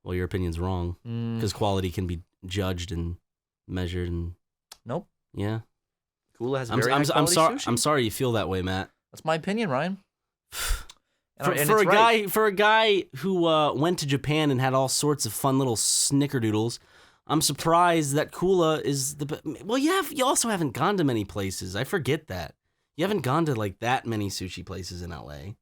Well, your opinion's wrong because quality can be judged and measured and Nope. yeah. Kula has I'm very high sorry. quality sushi. I'm sorry you feel that way, Matt. That's my opinion, Ryan. And For it's right. for a guy who went to Japan and had all sorts of fun little snickerdoodles, I'm surprised that Kula is well. You also haven't gone to many places. I forget that you haven't gone to like that many sushi places in LA.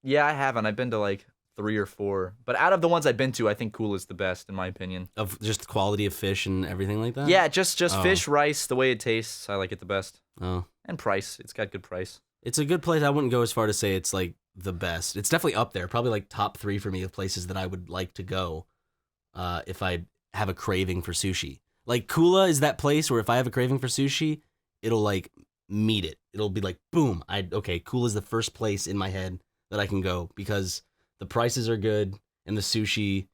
Yeah, I haven't. I've been to like 3 or 4, but out of the ones I've been to, I think Kula's the best in my opinion. Of just the quality of fish and everything like that. Yeah, just fish, rice, the way it tastes, I like it the best. Oh, And price, it's got good price. it's a good place. I wouldn't go as far to say it's like the best. It's definitely up there. Probably like top 3 for me of places that I would like to go if I have a craving for sushi. Like Kula is that place where if I have a craving for sushi, it'll like meet it. It'll be like boom. Okay, Kula is the first place in my head that I can go because the prices are good and the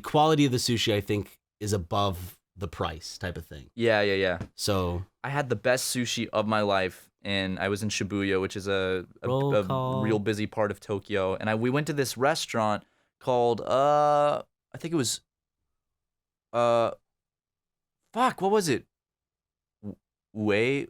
quality of the sushi I think is above the price type of thing. Yeah. So I had the best sushi of my life, and I was in Shibuya, which is a real busy part of Tokyo. And we went to this restaurant called I think it was what was it? Weibo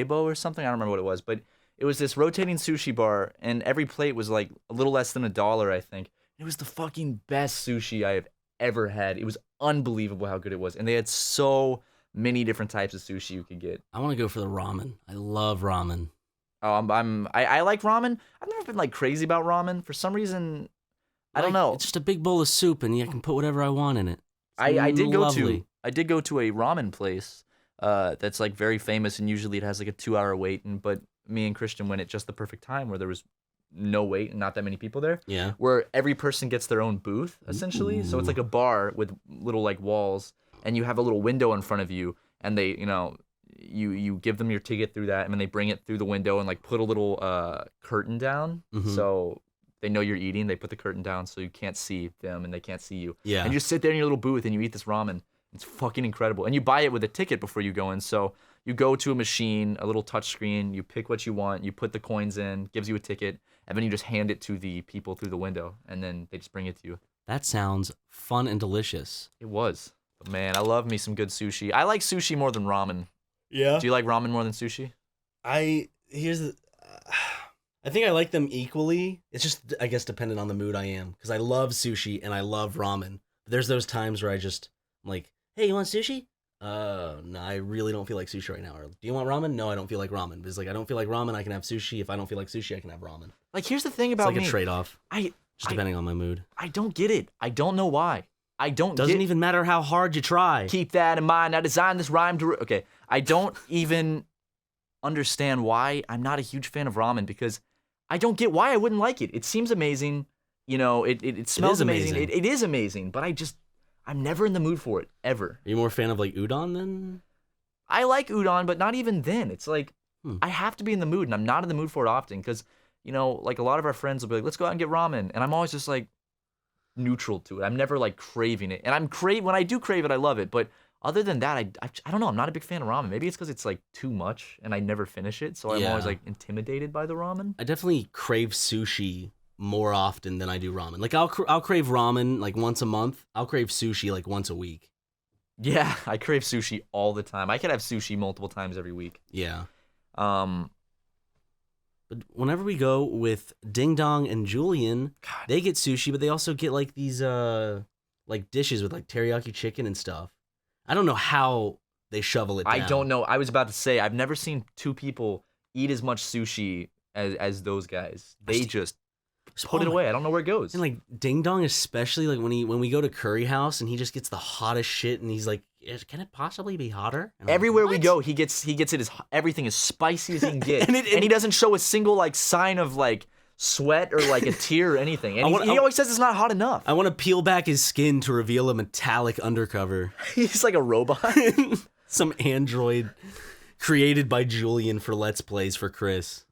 or something? I don't remember what it was, but it was this rotating sushi bar, and every plate was like a little less than $1, I think. It was the fucking best sushi I have ever had. It was unbelievable how good it was, and they had so many different types of sushi you could get. I want to go for the ramen. I love ramen. Oh, I like ramen. I've never been like crazy about ramen for some reason. I don't know. It's just a big bowl of soup, and I can put whatever I want in it. I did lovely. go to a ramen place that's like very famous, and usually it has like a 2-hour wait. But me and Christian went at just the perfect time where there was no wait and not that many people there. Yeah. Where every person gets their own booth essentially. So it's like a bar with little like walls, and you have a little window in front of you, and they you give them your ticket through that, and then they bring it through the window and like put a little curtain down so they know you're eating. They put the curtain down so you can't see them and they can't see you. Yeah. And you just sit there in your little booth and you eat this ramen. It's fucking incredible. And you buy it with a ticket before you go in. So you go to a machine, a little touch screen, you pick what you want, you put the coins in, gives you a ticket, and then you just hand it to the people through the window, and then they just bring it to you. That sounds fun and delicious. It was. But man, I love me some good sushi. I like sushi more than ramen. Yeah. Do you like ramen more than sushi? I think I like them equally. It's just, I guess, dependent on the mood I am. Because I love sushi and I love ramen. But there's those times where I'm like, hey, you want sushi? No, I really don't feel like sushi right now. Or, do you want ramen? No, I don't feel like ramen. Because like, I don't feel like ramen, I can have sushi. If I don't feel like sushi, I can have ramen. Like, here's the thing about me. It's like me. a trade-off. Just depending on my mood. I don't get it. I don't know why. Doesn't even matter how hard you try. Keep that in mind. I designed this rhyme to... Okay, I don't even understand why I'm not a huge fan of ramen, because I don't get why I wouldn't like it. It seems amazing. You know, it smells amazing. It is amazing, but I'm never in the mood for it, ever. Are you more a fan of like udon then? I like udon, but not even then. It's like, I have to be in the mood, and I'm not in the mood for it often, because, you know, like a lot of our friends will be like, let's go out and get ramen, and I'm always just like neutral to it. I'm never like craving it, and when I do crave it, I love it, but other than that, I don't know. I'm not a big fan of ramen. Maybe it's because it's like too much, and I never finish it, so I'm always like intimidated by the ramen. I definitely crave sushi more often than I do ramen. Like I'll crave ramen like once a month. I'll crave sushi like once a week. Yeah, I crave sushi all the time. I could have sushi multiple times every week. Yeah. But whenever we go with Ding Dong and Julian, they get sushi, but they also get like these like dishes with like teriyaki chicken and stuff. I don't know how they shovel it down. I don't know. I was about to say, I've never seen two people eat as much sushi as those guys. They just put it away. I don't know where it goes. And like Ding Dong, especially like when we go to Curry House and he just gets the hottest shit and he's like, can it possibly be hotter? Everywhere we go, he gets it as everything as spicy as he can get, and he doesn't show a single like sign of like sweat or like a tear or anything. And he always says it's not hot enough. I want to peel back his skin to reveal a metallic undercover. He's like a robot. Some android created by Julian for Let's Plays for Chris.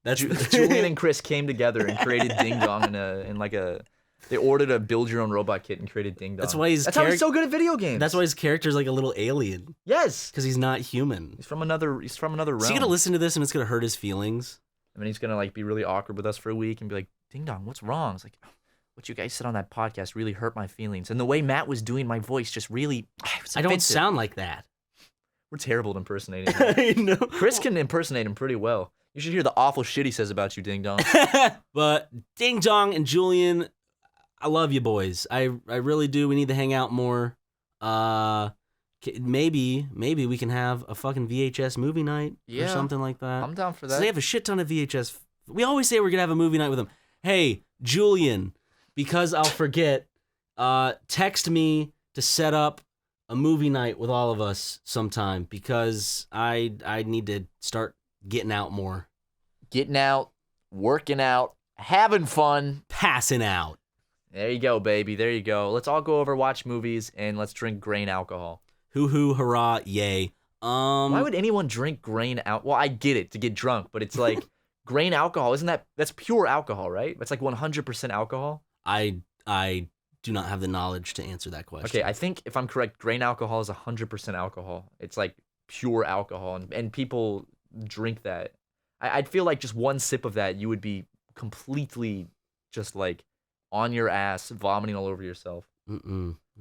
That's Julian and Chris came together and created Ding Dong in like a. They ordered a build your own robot kit and created Ding Dong. That's why how he's so good at video games. That's why his character's like a little alien. Yes, because he's not human. He's from another realm. Is he gonna listen to this and it's gonna hurt his feelings? And then he's gonna like be really awkward with us for a week and be like, Ding Dong, what's wrong? It's like, what you guys said on that podcast really hurt my feelings. And the way Matt was doing my voice just really I don't sound like that. We're terrible at impersonating him. I know. Chris can impersonate him pretty well. You should hear the awful shit he says about you, Ding Dong. But Ding Dong and Julian, I love you boys. I really do. We need to hang out more. Maybe we can have a fucking VHS movie night or something like that. I'm down for that. So they have a shit ton of VHS. We always say we're gonna have a movie night with them. Hey, Julian, because I'll forget, text me to set up a movie night with all of us sometime, because I need to start getting out more. Getting out, working out, having fun. Passing out. There you go, baby. There you go. Let's all go over, watch movies, and let's drink grain alcohol. Hoo-hoo, hurrah, yay. Why would anyone drink grain alcohol? Well, I get it, to get drunk, but it's like, grain alcohol, that's pure alcohol, right? That's like 100% alcohol? I do not have the knowledge to answer that question. Okay, I think if I'm correct, grain alcohol is 100% alcohol. It's like pure alcohol, and people drink that. I'd feel like just one sip of that, you would be completely just like on your ass, vomiting all over yourself.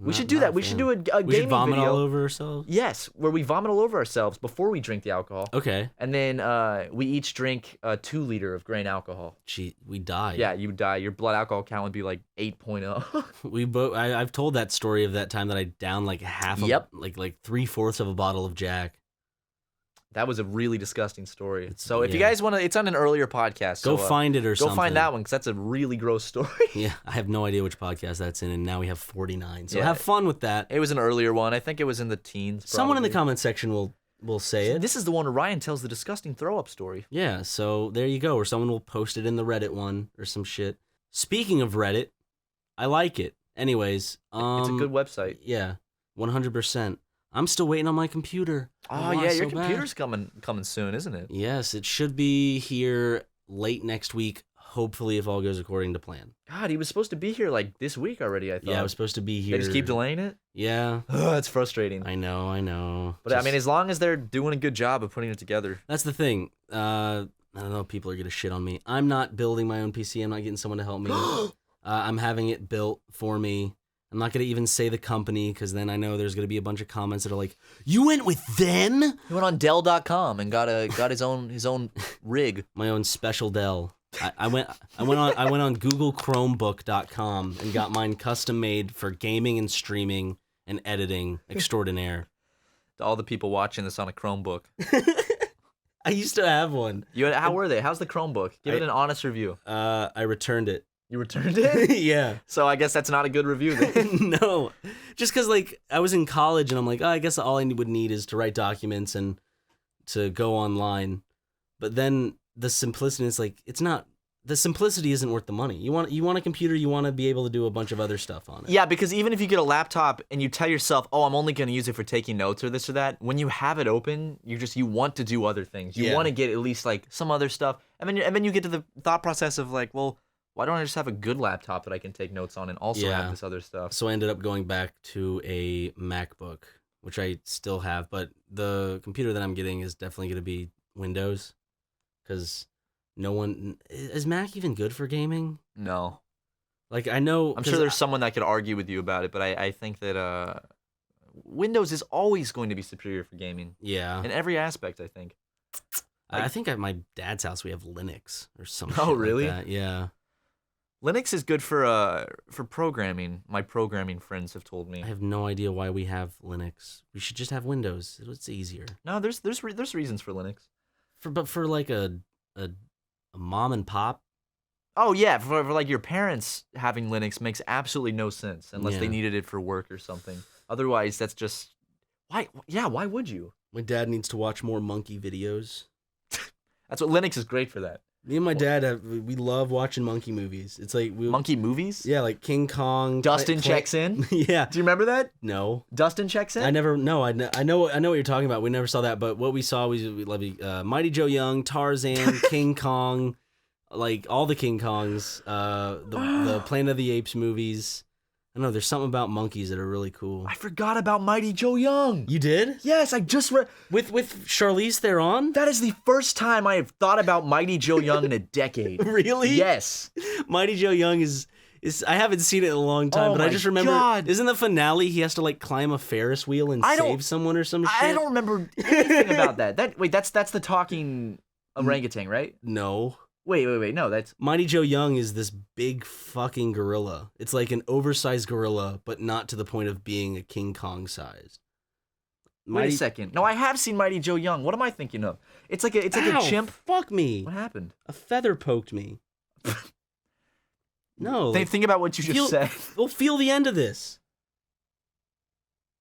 We should do that. We should do a gaming we should vomit video. all over ourselves? Yes, where we vomit all over ourselves before we drink the alcohol. Okay. And then we each drink a 2 liter of grain alcohol. Gee, we die. Yeah, you would die. Your blood alcohol count would be like 8.0. We both. I've told that story of that time that I downed like half. Like 3/4 of a bottle of Jack. That was a really disgusting story. If you guys want to, it's on an earlier podcast. Go find it or something. Go find that one, because that's a really gross story. Yeah, I have no idea which podcast that's in, and now we have 49. So have fun with that. It was an earlier one. I think it was in the teens. Probably. Someone in the comment section will say it. This is the one where Ryan tells the disgusting throw-up story. Yeah, so there you go. Or someone will post it in the Reddit one or some shit. Speaking of Reddit, I like it. Anyways, it's a good website. Yeah, 100%. I'm still waiting on my computer. Oh yeah, your computer's coming soon, isn't it? Yes, it should be here late next week. Hopefully, if all goes according to plan. God, he was supposed to be here like this week already, I thought. Yeah, I was supposed to be here. They just keep delaying it? Yeah. It's frustrating. I know. But I mean, as long as they're doing a good job of putting it together. That's the thing. I don't know if people are going to shit on me. I'm not building my own PC. I'm not getting someone to help me. I'm having it built for me. I'm not going to even say the company, because then I know there's going to be a bunch of comments that are like, you went with them? He went on Dell.com and got his own rig. My own special Dell. I went on Google Chromebook.com and got mine custom made for gaming and streaming and editing extraordinaire. To all the people watching this on a Chromebook. I used to have one. How were they? How's the Chromebook? Give it an honest review. I returned it. You returned it? Yeah. So I guess that's not a good review then. No. Just because, like, I was in college and I'm like, I guess all I would need is to write documents and to go online. But then the simplicity is like, the simplicity isn't worth the money. You want a computer, you want to be able to do a bunch of other stuff on it. Yeah, because even if you get a laptop and you tell yourself, oh, I'm only going to use it for taking notes or this or that, when you have it open, you want to do other things. You want to get at least like some other stuff. And then you get to the thought process of like, well, why don't I just have a good laptop that I can take notes on and also have this other stuff? So I ended up going back to a MacBook, which I still have, but the computer that I'm getting is definitely going to be Windows, because is Mac even good for gaming? No. Like, I know... I'm sure there's someone that could argue with you about it, but I think that Windows is always going to be superior for gaming. Yeah. In every aspect, I think. I think at my dad's house we have Linux or something. Oh, really? Like that. Yeah. Linux is good for programming. My programming friends have told me. I have no idea why we have Linux. We should just have Windows. It's easier. No, there's reasons for Linux. But for like a mom and pop. Oh yeah, for like your parents having Linux makes absolutely no sense unless they needed it for work or something. Otherwise, that's just why. Yeah, why would you? My dad needs to watch more monkey videos. That's what Linux is great for. That. Me and my dad we love watching monkey movies. It's like monkey movies. Yeah, like King Kong. Dustin checks in. Yeah. Do you remember that? No. Dustin checks in. I never. No, I know what you're talking about. We never saw that, but what we saw was Mighty Joe Young, Tarzan, King Kong, like all the King Kongs, the Planet of the Apes movies. I don't know, there's something about monkeys that are really cool. I forgot about Mighty Joe Young. You did? Yes, I just read... With Charlize Theron? That is the first time I have thought about Mighty Joe Young in a decade. Really? Yes. Mighty Joe Young is I haven't seen it in a long time, but I just remember... God. Isn't the finale he has to like climb a Ferris wheel and save someone or some shit? I don't remember anything about that. That's the talking... orangutan, right? No. Wait. No, that's Mighty Joe Young is this big fucking gorilla. It's like an oversized gorilla, but not to the point of being a King Kong sized. Wait a second. No, I have seen Mighty Joe Young. What am I thinking of? It's like a chimp. Fuck me. What happened? A feather poked me. No. Think about what you just said. We'll feel the end of this.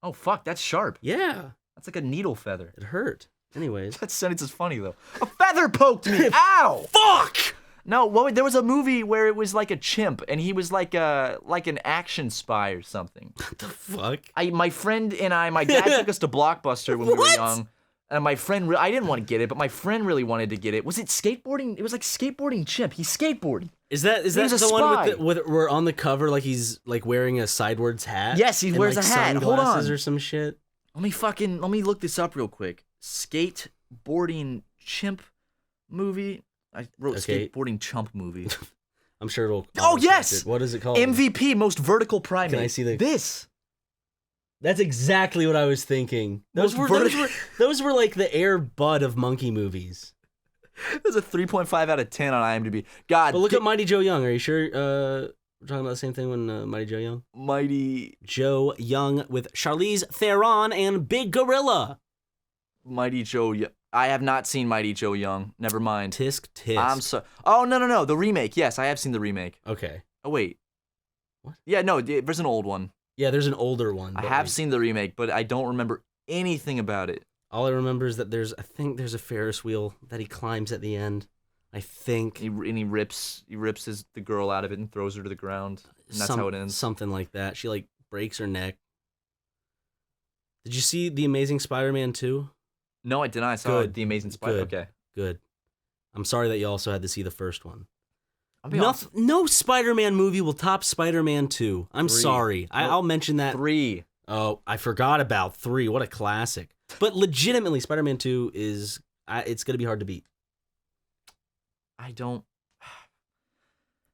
Oh, fuck, that's sharp. Yeah. That's like a needle feather. It hurt. Anyways. That sentence is funny, though. A feather poked me. Ow! Fuck! No, there was a movie where it was like a chimp, and he was like an action spy or something. What the fuck? My friend and my dad took us to Blockbuster when we were young. And my friend, I didn't want to get it, but my friend really wanted to get it. Was it skateboarding? It was like skateboarding chimp. He's skateboarding. Is that the one with where on the cover like he's like wearing a sidewards hat? Yes, he wears like, a hat. Hold sunglasses on. or some shit. Let me look this up real quick. Skateboarding chimp movie. I wrote skateboarding chump movie. I'm sure it'll. Oh yes. What is it called? MVP, most vertical primate. Can I see this? That's exactly what I was thinking. Those were like the Air Bud of monkey movies. There's a 3.5 out of 10 on IMDb. God. But look at Mighty Joe Young. Are you sure we're talking about the same thing when Mighty Joe Young? Mighty Joe Young with Charlize Theron and Big Gorilla. Mighty Joe Young. I have not seen Mighty Joe Young. Never mind. Tisk tisk. I'm so. Oh no. The remake. Yes, I have seen the remake. Okay. Oh wait. What? Yeah, no. There's an old one. Yeah, there's an older one. I have seen the remake, but I don't remember anything about it. All I remember is that I think there's a Ferris wheel that he climbs at the end. I think. He rips the girl out of it and throws her to the ground. And that's how it ends. Something like that. She like breaks her neck. Did you see The Amazing Spider-Man 2? No, I did not. I saw The Amazing Spider. Good. Okay. Good. I'm sorry that you also had to see the first one. No Spider-Man movie will top Spider-Man 2. I'm sorry. I'll mention that. 3. Oh, I forgot about 3. What a classic. But legitimately, Spider-Man 2 is... it's going to be hard to beat. I don't...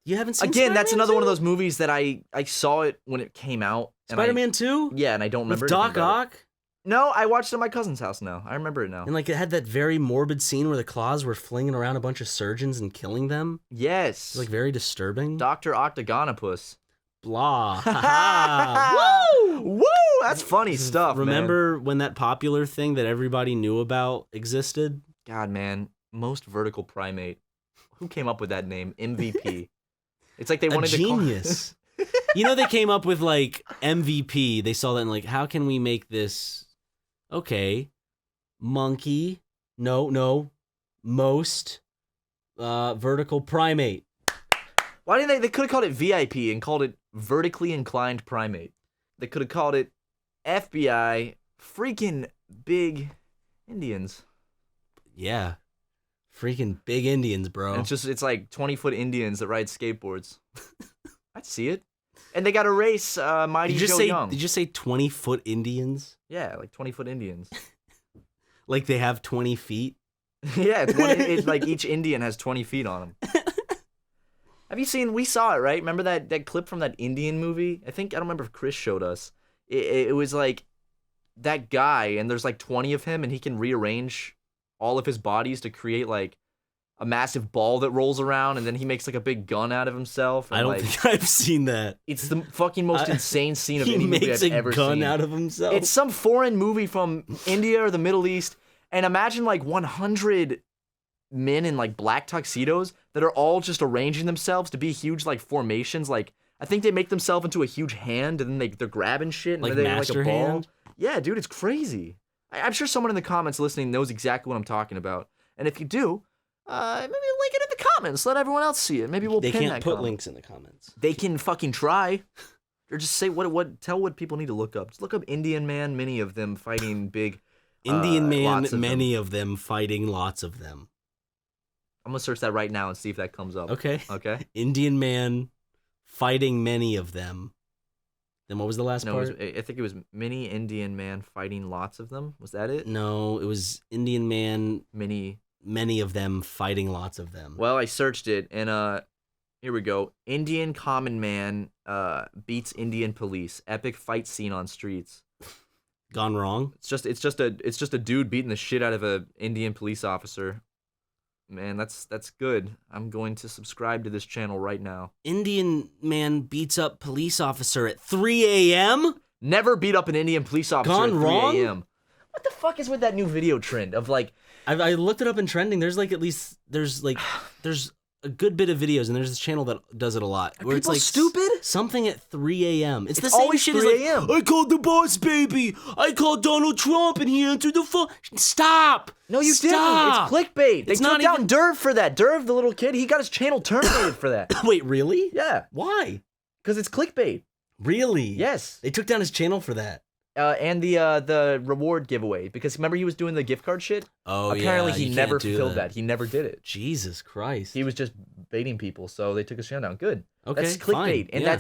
You haven't seen Again, Spider-Man that's another 2? one of those movies that I saw it when it came out. Spider-Man 2? Yeah, and I don't remember With anything Doc about it. Ock? No, I watched it at my cousin's house now. I remember it now. And like it had that very morbid scene where the claws were flinging around a bunch of surgeons and killing them. Yes. It's like very disturbing. Dr. Octagonopus. Blah. Woo! Woo! That's funny stuff, Remember when that popular thing that everybody knew about existed? God, man. Most vertical primate. Who came up with that name? MVP. It's like they wanted a genius. You know, they came up with like MVP. They saw that and like, how can we make this? Okay, monkey. No. Most vertical primate. Why didn't they could have called it VIP and called it vertically inclined primate. They could have called it FBI freaking big Indians. Yeah. Freaking big Indians, bro. And it's like 20-foot Indians that ride skateboards. I'd see it. And they got to race Mighty Joe Young. Did you say 20-foot Indians? Yeah, like 20-foot Indians. Like they have 20 feet? Yeah, it's like each Indian has 20 feet on them. Have you seen, we saw it, right? Remember that clip from that Indian movie? I don't remember if Chris showed us. It was like that guy, and there's like 20 of him, and he can rearrange all of his bodies to create like a massive ball that rolls around, and then he makes like a big gun out of himself. And, I don't think I've seen that. It's the fucking most insane scene of any movie I've ever seen. He makes a gun out of himself? It's some foreign movie from India or the Middle East, and imagine like 100 men in like black tuxedos that are all just arranging themselves to be huge like formations. Like I think they make themselves into a huge hand, and then they're grabbing shit, and like they're like a ball. Hand? Yeah, dude, it's crazy. I'm sure someone in the comments listening knows exactly what I'm talking about, and if you do, maybe link it in the comments. Let everyone else see it. Maybe we'll pin that. They can't put comment. links in the comments. They can fucking try, or just say tell what people need to look up. Just look up Indian Man, many of them fighting big. Indian Man, many of them fighting lots of them. I'm gonna search that right now and see if that comes up. Okay. Indian Man fighting many of them. Then what was the last part? I think it was many Indian Man fighting lots of them. Was that it? No, it was Indian Man. Many of them fighting lots of them. Well, I searched it, and here we go. Indian common man beats Indian police. Epic fight scene on streets. Gone wrong? It's just a dude beating the shit out of a Indian police officer. Man, that's good. I'm going to subscribe to this channel right now. Indian man beats up police officer at 3 a.m.? Never beat up an Indian police officer Gone at 3 wrong? a.m. What the fuck is with that new video trend of like... I looked it up in trending. There's a good bit of videos, and there's this channel that does it a lot. Are people stupid? Something at 3 a.m. It's the always same shit 3 as like, a.m. I called the boss baby. I called Donald Trump, and he answered the phone. Stop. No, you Stop. didn't. It's clickbait. They It's took not down even- Derv for that. Derv, the little kid, he got his channel terminated for that. Wait, really? Yeah, Why? because it's clickbait. Really? Yes. They took down his channel for that. And the reward giveaway, because remember he was doing the gift card shit? Oh, Apparently yeah, he you never can't do fulfilled that. He never did it. Jesus Christ. He was just baiting people, so they took his channel down. Good. Okay, That's clickbait, fine, and yeah.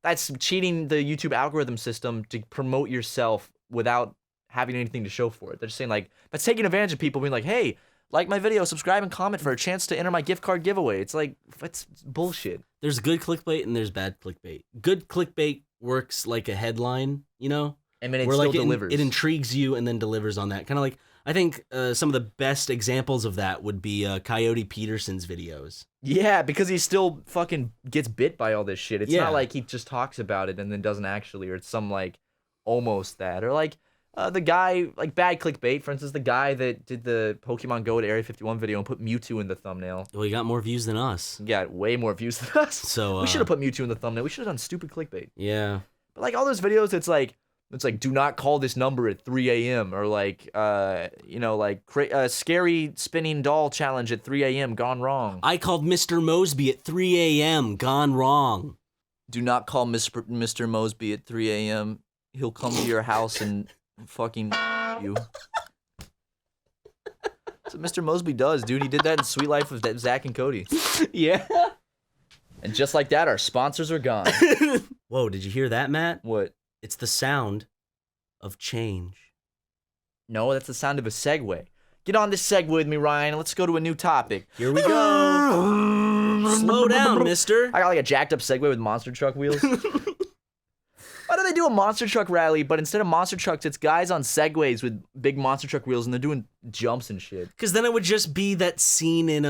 that's cheating the YouTube algorithm system to promote yourself without having anything to show for it. They're just saying like, that's taking advantage of people being like, hey, like my video, subscribe and comment for a chance to enter my gift card giveaway. It's like, it's bullshit. There's good clickbait and there's bad clickbait. Good clickbait works like a headline, you know? I mean, it Where still like delivers. it intrigues you and then delivers on that. Kind of like, I think some of the best examples of that would be Coyote Peterson's videos. Yeah, because he still fucking gets bit by all this shit. It's Yeah. not like he just talks about it and then doesn't actually, or it's some like almost that. Or like the guy, like bad clickbait, for instance, the guy that did the Pokemon Go at Area 51 video and put Mewtwo in the thumbnail. Well, he got more views than us. He got way more views than us. So We should have put Mewtwo in the thumbnail. We should have done stupid clickbait. Yeah. But like all those videos, it's like, do not call this number at 3 a.m. or like, scary spinning doll challenge at 3 a.m. gone wrong. I called Mr. Mosby at 3 a.m. Gone wrong. Do not call Mr. Mosby at 3 a.m. He'll come to your house and fucking you. That's what Mr. Mosby does, dude. He did that in Sweet Life of Zach and Cody. Yeah. And just like that, our sponsors are gone. Whoa, did you hear that, Matt? What? It's the sound of change. No, that's the sound of a segue. Get on this segue with me, Ryan. Let's go to a new topic. Here we go. Slow down, mister. I got like a jacked up Segway with monster truck wheels. Why do they do a monster truck rally, but instead of monster trucks, it's guys on Segways with big monster truck wheels and they're doing jumps and shit? Because then it would just be that scene in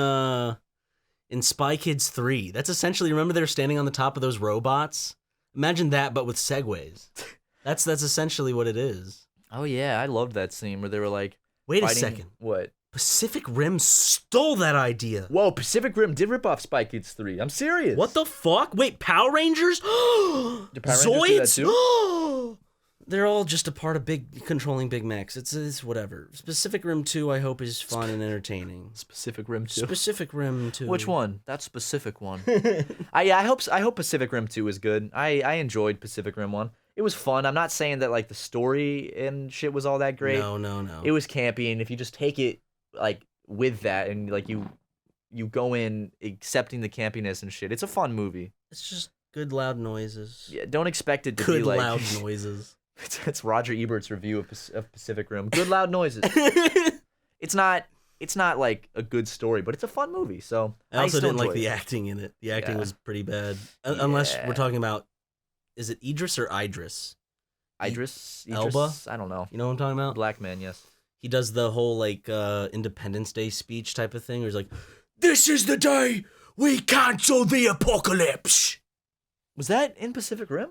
Spy Kids 3. That's essentially, remember they were standing on the top of those robots? Imagine that, but with Segways. That's essentially what it is. Oh yeah, I loved that scene where they were like, Wait fighting... a second. What? Pacific Rim stole that idea. Whoa, Pacific Rim did rip off Spy Kids 3. I'm serious. What the fuck? Wait, Power Rangers? Do Power Rangers do that Zoids? too? They're all just a part of controlling Big Macs. It's whatever. Pacific Rim 2, I hope, is fun and entertaining. Pacific Rim 2. Pacific Rim 2. Which one? That specific one. I hope Pacific Rim 2 is good. I enjoyed Pacific Rim 1. It was fun. I'm not saying that like the story and shit was all that great. No. It was campy, and if you just take it like with that and like you go in accepting the campiness and shit, it's a fun movie. It's just good loud noises. Yeah, don't expect it to Good be like loud noises. It's Roger Ebert's review of Pacific Rim. Good loud noises. It's not like a good story, but it's a fun movie. So I also still didn't like enjoyed the it. acting in it. The acting Yeah. was pretty bad. Unless Yeah. we're talking about, is it Idris or Idris? Idris Elba? I don't know. You know what I'm talking about? Black man, yes. He does the whole like Independence Day speech type of thing where he's like, "This is the day we cancel the apocalypse." Was that in Pacific Rim?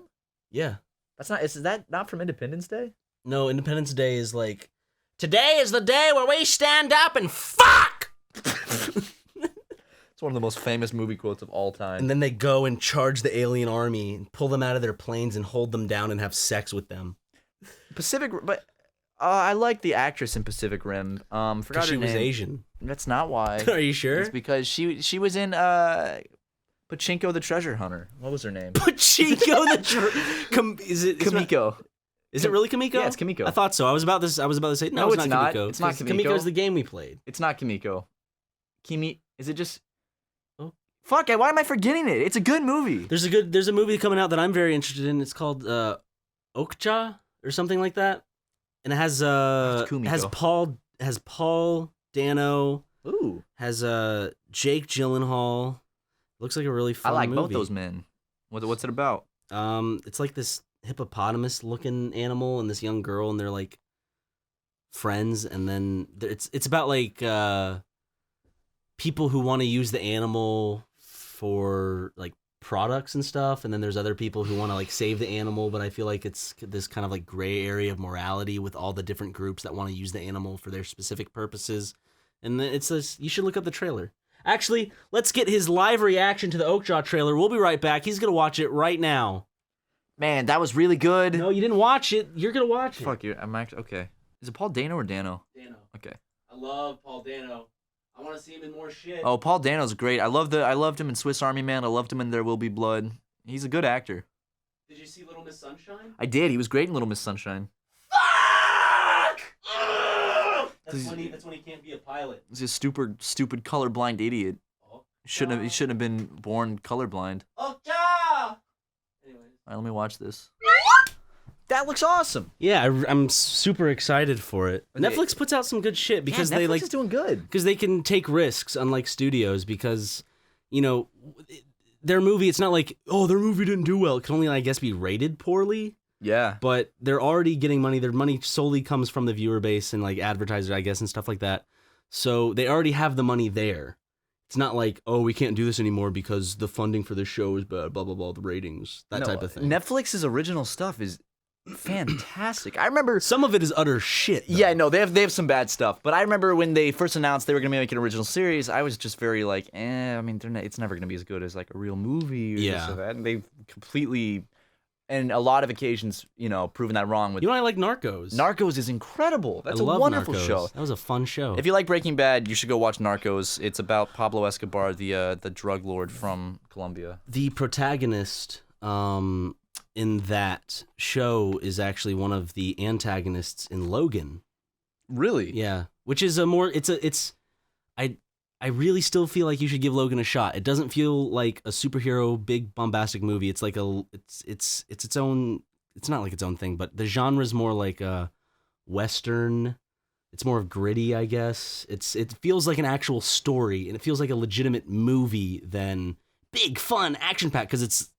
Yeah. Is that not from Independence Day? No, Independence Day is like, today is the day where we stand up and fuck! It's one of the most famous movie quotes of all time. And then they go and charge the alien army and pull them out of their planes and hold them down and have sex with them. But I like the actress in Pacific Rim. Forgot her She name. was Asian. That's not why. Are you sure? It's because she was in Pachinko the Treasure Hunter. What was her name? Pachinko is it Kamiko. Is it really Kamiko? Yeah, it's Kamiko. I thought so. I was about to say no, No, it's not Kamiko. It's not 'cause Kamiko. Kamiko's the game we played. It's not Kimiko. Is it just? Oh, fuck! Why am I forgetting it? It's a good movie. There's a movie coming out that I'm very interested in. It's called Okja or something like that, and it has Kumiko. Paul Dano, Ooh, has Jake Gyllenhaal. Looks like a really fun I like movie. both those men. What's it about? It's like this hippopotamus-looking animal and this young girl, and they're like friends, and then it's about like people who want to use the animal for like products and stuff, and then there's other people who want to like save the animal, but I feel like it's this kind of like gray area of morality with all the different groups that want to use the animal for their specific purposes. And then it's this, you should look up the trailer. Actually, let's get his live reaction to the Oakjaw trailer. We'll be right back. He's gonna watch it right now. Man, that was really good. No, you didn't watch it. You're gonna watch it. Fuck you. I'm actually okay. Is it Paul Dano or Dano? Dano. Okay. I love Paul Dano. I want to see him in more shit. Oh, Paul Dano's great. I loved him in Swiss Army Man. I loved him in There Will Be Blood. He's a good actor. Did you see Little Miss Sunshine? I did. He was great in Little Miss Sunshine. Fuck! That's when he can't be a pilot. He's a stupid colorblind idiot. He shouldn't have been born colorblind. Okay. Anyways. All right, let me watch this. That looks awesome. Yeah, I'm super excited for it. Okay. Netflix puts out some good shit because they Netflix is doing good. because they can take risks, unlike studios. Because their movie, it's not like their movie didn't do well. It can only, I guess, be rated poorly. Yeah. But they're already getting money. Their money solely comes from the viewer base and like advertisers, I guess, and stuff like that. So they already have the money there. It's not like, we can't do this anymore because the funding for this show is bad, blah, blah, blah, the ratings, that type of thing. Netflix's original stuff is fantastic. I remember Some of it is utter shit, though. Yeah, no, they have some bad stuff. But I remember when they first announced they were gonna make an original series, I was just very like, I mean, it's never gonna be as good as like a real movie or this or that. And they've completely, and a lot of occasions, proven that wrong. With You know, I like Narcos. Narcos is incredible. That's I a love wonderful Narcos. show. That was a fun show. If you like Breaking Bad, you should go watch Narcos. It's about Pablo Escobar, the drug lord from Colombia. The protagonist in that show is actually one of the antagonists in Logan. Really? Yeah, which is I really still feel like you should give Logan a shot. It doesn't feel like a superhero big bombastic movie. It's like it's its own. It's not like its own thing, but the genre's more like a Western. It's more of gritty, I guess. It feels like an actual story, and it feels like a legitimate movie than big fun action pack because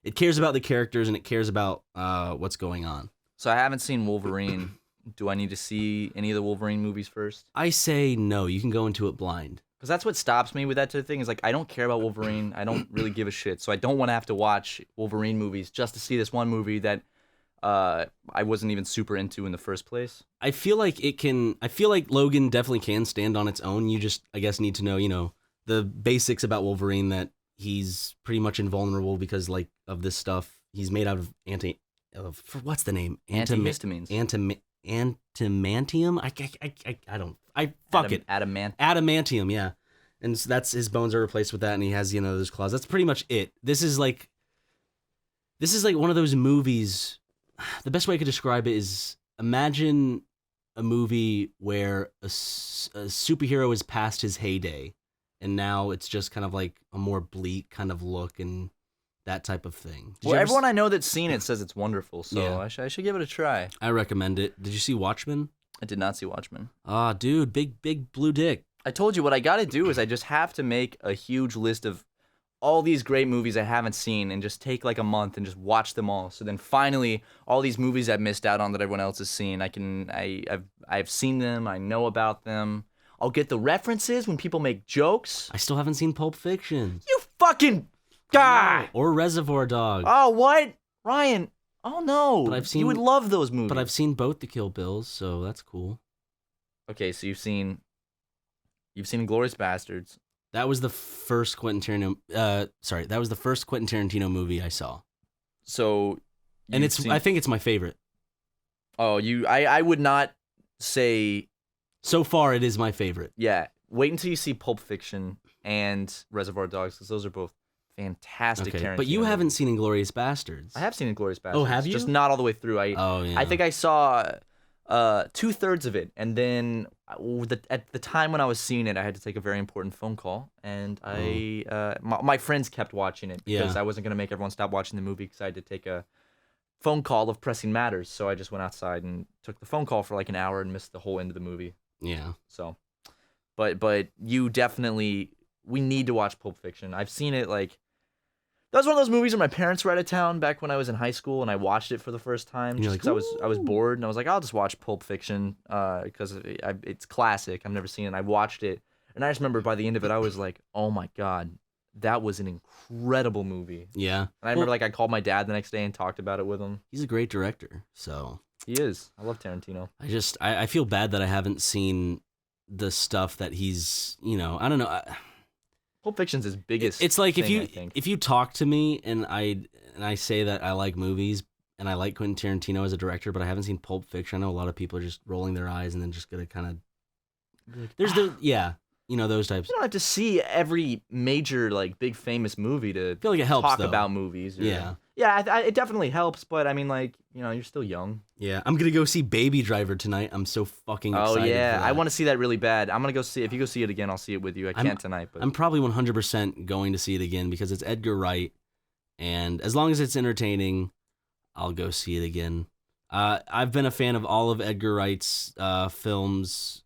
it cares about the characters and it cares about what's going on. So I haven't seen Wolverine. Do I need to see any of the Wolverine movies first? I say no. You can go into it blind. Because that's what stops me with that sort of thing. Is like I don't care about Wolverine. I don't really give a shit. So I don't want to have to watch Wolverine movies just to see this one movie that I wasn't even super into in the first place. I feel like Logan definitely can stand on its own. You just, I guess, need to know, the basics about Wolverine, that he's pretty much invulnerable because like of this stuff. He's made out of what's the name? Antihistamines. Adamantium? Adamantium, yeah. And so that's, his bones are replaced with that, and he has, those claws. That's pretty much it. This is like one of those movies. The best way I could describe it is, imagine a movie where a superhero is past his heyday, and now it's just kind of like a more bleak kind of look and that type of thing. Well, everyone I know that's seen it says it's wonderful, so Yeah. I should give it a try. I recommend it. Did you see Watchmen? I did not see Watchmen. Ah, dude, big blue dick. I told you what I got to do is I just have to make a huge list of all these great movies I haven't seen and just take like a month and just watch them all. So then finally, all these movies I've missed out on that everyone else has seen, I've seen them, I know about them. I'll get the references when people make jokes. I still haven't seen Pulp Fiction. You fucking guy! Or Reservoir Dogs. Oh, what? Ryan, oh no. But I've seen- you would love those movies. But I've seen both the Kill Bills, so that's cool. Okay, so you've seen Inglourious Bastards. That was the first Quentin Tarantino movie I saw. So And you've seen- I think it's my favorite. Oh, I would not say. So far, it is my favorite. Yeah, wait until you see Pulp Fiction and Reservoir Dogs, because those are both fantastic Tarantino But you haven't movies. seen Inglourious Bastards. I have seen Inglourious Bastards. Oh, have you? Just not all the way through. Yeah. I think I saw 2/3 of it, and then at the time when I was seeing it, I had to take a very important phone call, and my friends kept watching it because I wasn't gonna make everyone stop watching the movie because I had to take a phone call of pressing matters. So I just went outside and took the phone call for like an hour and missed the whole end of the movie. Yeah. So, but you definitely, we need to watch Pulp Fiction. I've seen it like. That was one of those movies where my parents were out of town back when I was in high school, and I watched it for the first time And you're just like, because I was bored, and I was like, I'll just watch Pulp Fiction because it's classic. I've never seen it. I watched it. And I just remember by the end of it, I was like, oh my God, that was an incredible movie. Yeah. And I remember I called my dad the next day and talked about it with him. He's a great director, so. He is. I love Tarantino. I feel bad that I haven't seen the stuff that he's, I don't know. Pulp Fiction's his biggest. It's like thing, if you talk to me and I say that I like movies and I like Quentin Tarantino as a director, but I haven't seen Pulp Fiction. I know a lot of people are just rolling their eyes and then just gonna kind of. There's those types. You don't have to see every major big famous movie to feel like it helps talk though. about movies. Yeah. Yeah, it definitely helps, but I mean, you're still young. Yeah, I'm gonna go see Baby Driver tonight. I'm so fucking excited. Oh yeah, for that. I want to see that really bad. I'm gonna go see. If you go see it again, I'll see it with you. I can't tonight, but I'm probably 100% going to see it again because it's Edgar Wright, and as long as it's entertaining, I'll go see it again. I've been a fan of all of Edgar Wright's films.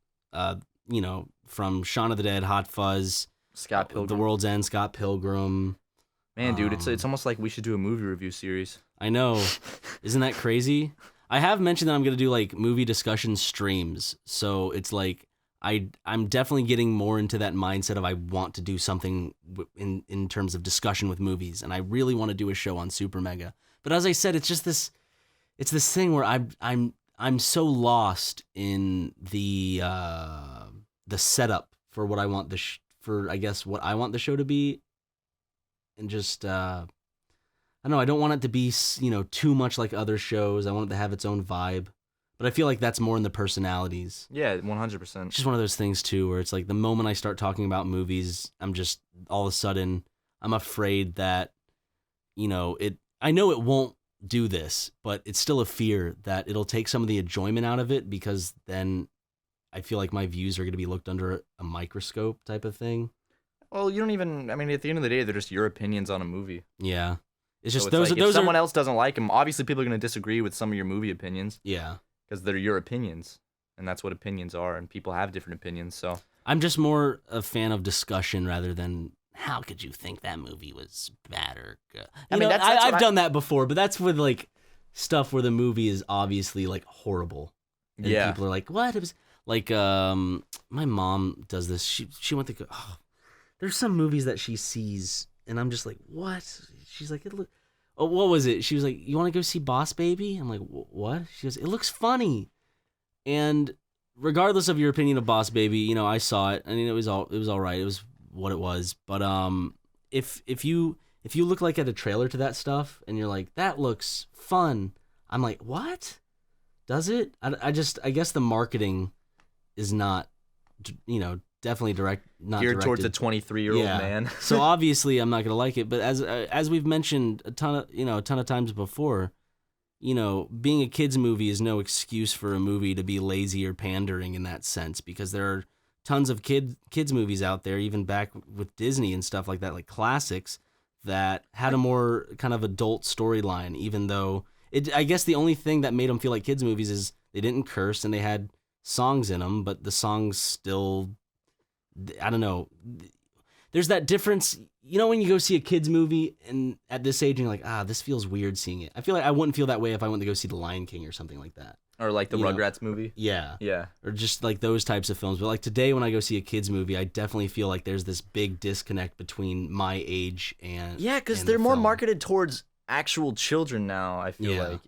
From Shaun of the Dead, Hot Fuzz, Scott Pilgrim, The World's End, Scott Pilgrim. Man, dude, it's almost like we should do a movie review series. I know. Isn't that crazy? I have mentioned that I'm going to do movie discussion streams. So it's I'm definitely getting more into that mindset of I want to do something in terms of discussion with movies. And I really want to do a show on Super Mega. But as I said, it's just this thing where I'm so lost in the setup for what I want what I want the show to be. And just, I don't know, I don't want it to be, too much like other shows. I want it to have its own vibe. But I feel like that's more in the personalities. Yeah, 100%. It's just one of those things, too, where it's like the moment I start talking about movies, I'm just, all of a sudden, I'm afraid that, I know it won't do this, but it's still a fear that it'll take some of the enjoyment out of it because then I feel like my views are going to be looked under a microscope type of thing. Well, you don't even. I mean, at the end of the day, they're just your opinions on a movie. Yeah, it's just so those. If someone else doesn't like them, obviously people are going to disagree with some of your movie opinions. Yeah, because they're your opinions, and that's what opinions are, and people have different opinions. So I'm just more a fan of discussion rather than how could you think that movie was bad or good. I've done that before, but that's with stuff where the movie is obviously horrible. And people are like, "What?" It was my mom does this. She went to go. Oh, there's some movies that she sees, and I'm just like, what? She's like, oh, what was it? She was like, you want to go see Boss Baby? I'm like, what? She goes, it looks funny. And regardless of your opinion of Boss Baby, I saw it. I mean, it was all right. It was what it was. But if you look at a trailer to that stuff, and you're like, that looks fun, I'm like, what? Does it? I guess the marketing is not, definitely not geared directed towards a 23-year-old man. So obviously I'm not gonna like it. But as we've mentioned a ton of times before, being a kids movie is no excuse for a movie to be lazy or pandering in that sense, because there are tons of kids movies out there, even back with Disney and stuff like that, like classics that had a more kind of adult storyline. Even though I guess the only thing that made them feel like kids movies is they didn't curse and they had songs in them, but the songs still, I don't know. There's that difference, when you go see a kids movie and at this age and you're like, this feels weird seeing it. I feel like I wouldn't feel that way if I went to go see The Lion King or something like that. Or the Rugrats movie. Yeah. Yeah. Or just those types of films. But today when I go see a kids movie, I definitely feel like there's this big disconnect between my age and yeah, because they're more marketed towards actual children now, I feel like.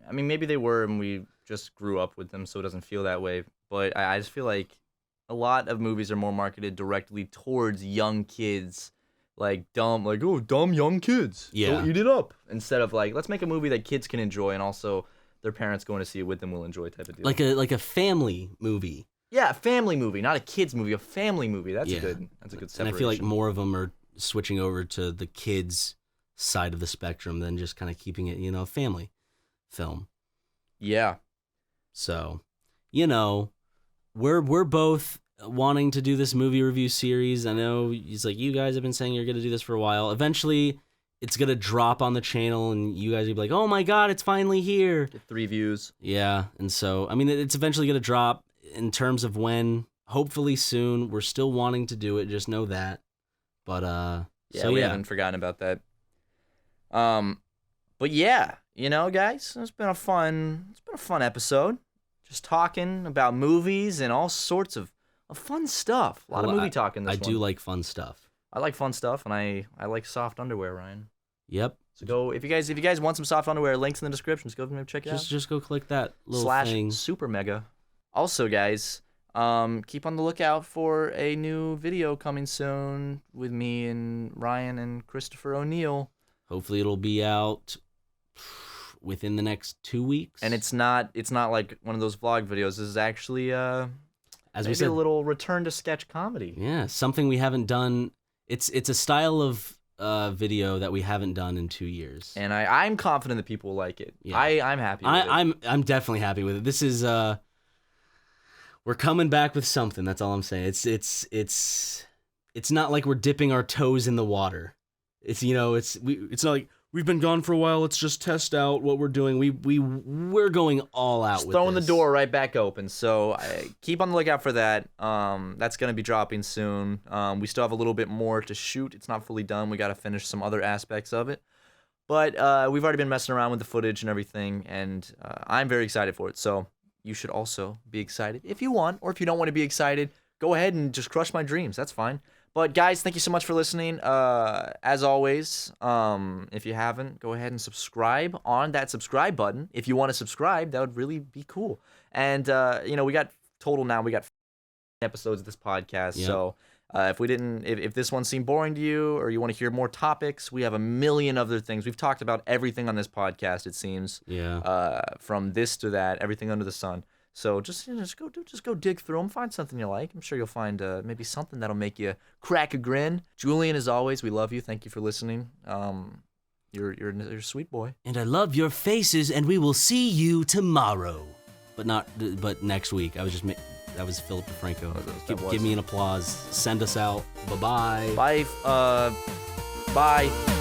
I mean, maybe they were and we just grew up with them, so it doesn't feel that way. But I just feel like a lot of movies are more marketed directly towards young kids, dumb young kids. Yeah. Don't eat it up. Instead of let's make a movie that kids can enjoy and also their parents going to see it with them will enjoy type of deal. Like a family movie. Yeah, a family movie, not a kids movie, a family movie. That's a good separation. And I feel like more of them are switching over to the kids side of the spectrum than just kind of keeping it, a family film. Yeah. So, we're both wanting to do this movie review series. I know it's you guys have been saying you're going to do this for a while. Eventually, it's going to drop on the channel, and you guys will be like, oh my God, it's finally here. Get 3 views. Yeah, and so, I mean, it's eventually going to drop. In terms of when, hopefully soon. We're still wanting to do it, just know that. But, we haven't forgotten about that. But yeah, guys, it's been a fun episode. Just talking about movies and all sorts of of fun stuff. A lot of movie talk in this I one. do like fun stuff. I like fun stuff, and I like soft underwear, Ryan. Yep. So go if you guys want some soft underwear, links in the description. Just go check it out. Just go click that little / thing. SuperMega. Also, guys, keep on the lookout for a new video coming soon with me and Ryan and Christopher O'Neill. Hopefully, it'll be out within the next 2 weeks. And it's not like one of those vlog videos. This is actually as maybe we said, a little return to sketch comedy. Yeah, something we haven't done. It's a style of video that we haven't done in 2 years. And I'm confident that people will like it. Yeah. I'm happy with it. I'm definitely happy with it. This is we're coming back with something. That's all I'm saying. It's not like we're dipping our toes in the water. It's it's not like we've been gone for a while. Let's just test out what we're doing. We're going all out. Just with throwing this. the door right back open. So keep on the lookout for that. That's gonna be dropping soon. We still have a little bit more to shoot. It's not fully done. We got to finish some other aspects of it. But we've already been messing around with the footage and everything, and I'm very excited for it. So you should also be excited if you want, or if you don't want to be excited, go ahead and just crush my dreams. That's fine. But guys, thank you so much for listening. As always, if you haven't, go ahead and subscribe on that subscribe button. If you want to subscribe, that would really be cool. And we got we got episodes of this podcast. Yep. So if this one seemed boring to you, or you want to hear more topics, we have a million other things. We've talked about everything on this podcast. It seems. Yeah. From this to that, everything under the sun. So just go dig through them, find something you like. I'm sure you'll find maybe something that'll make you crack a grin. Julian, as always, we love you. Thank you for listening. You're a sweet boy. And I love your faces, and we will see you tomorrow, but next week. That was Philip DeFranco. Give me an applause. Send us out. Bye-bye. Bye. Bye.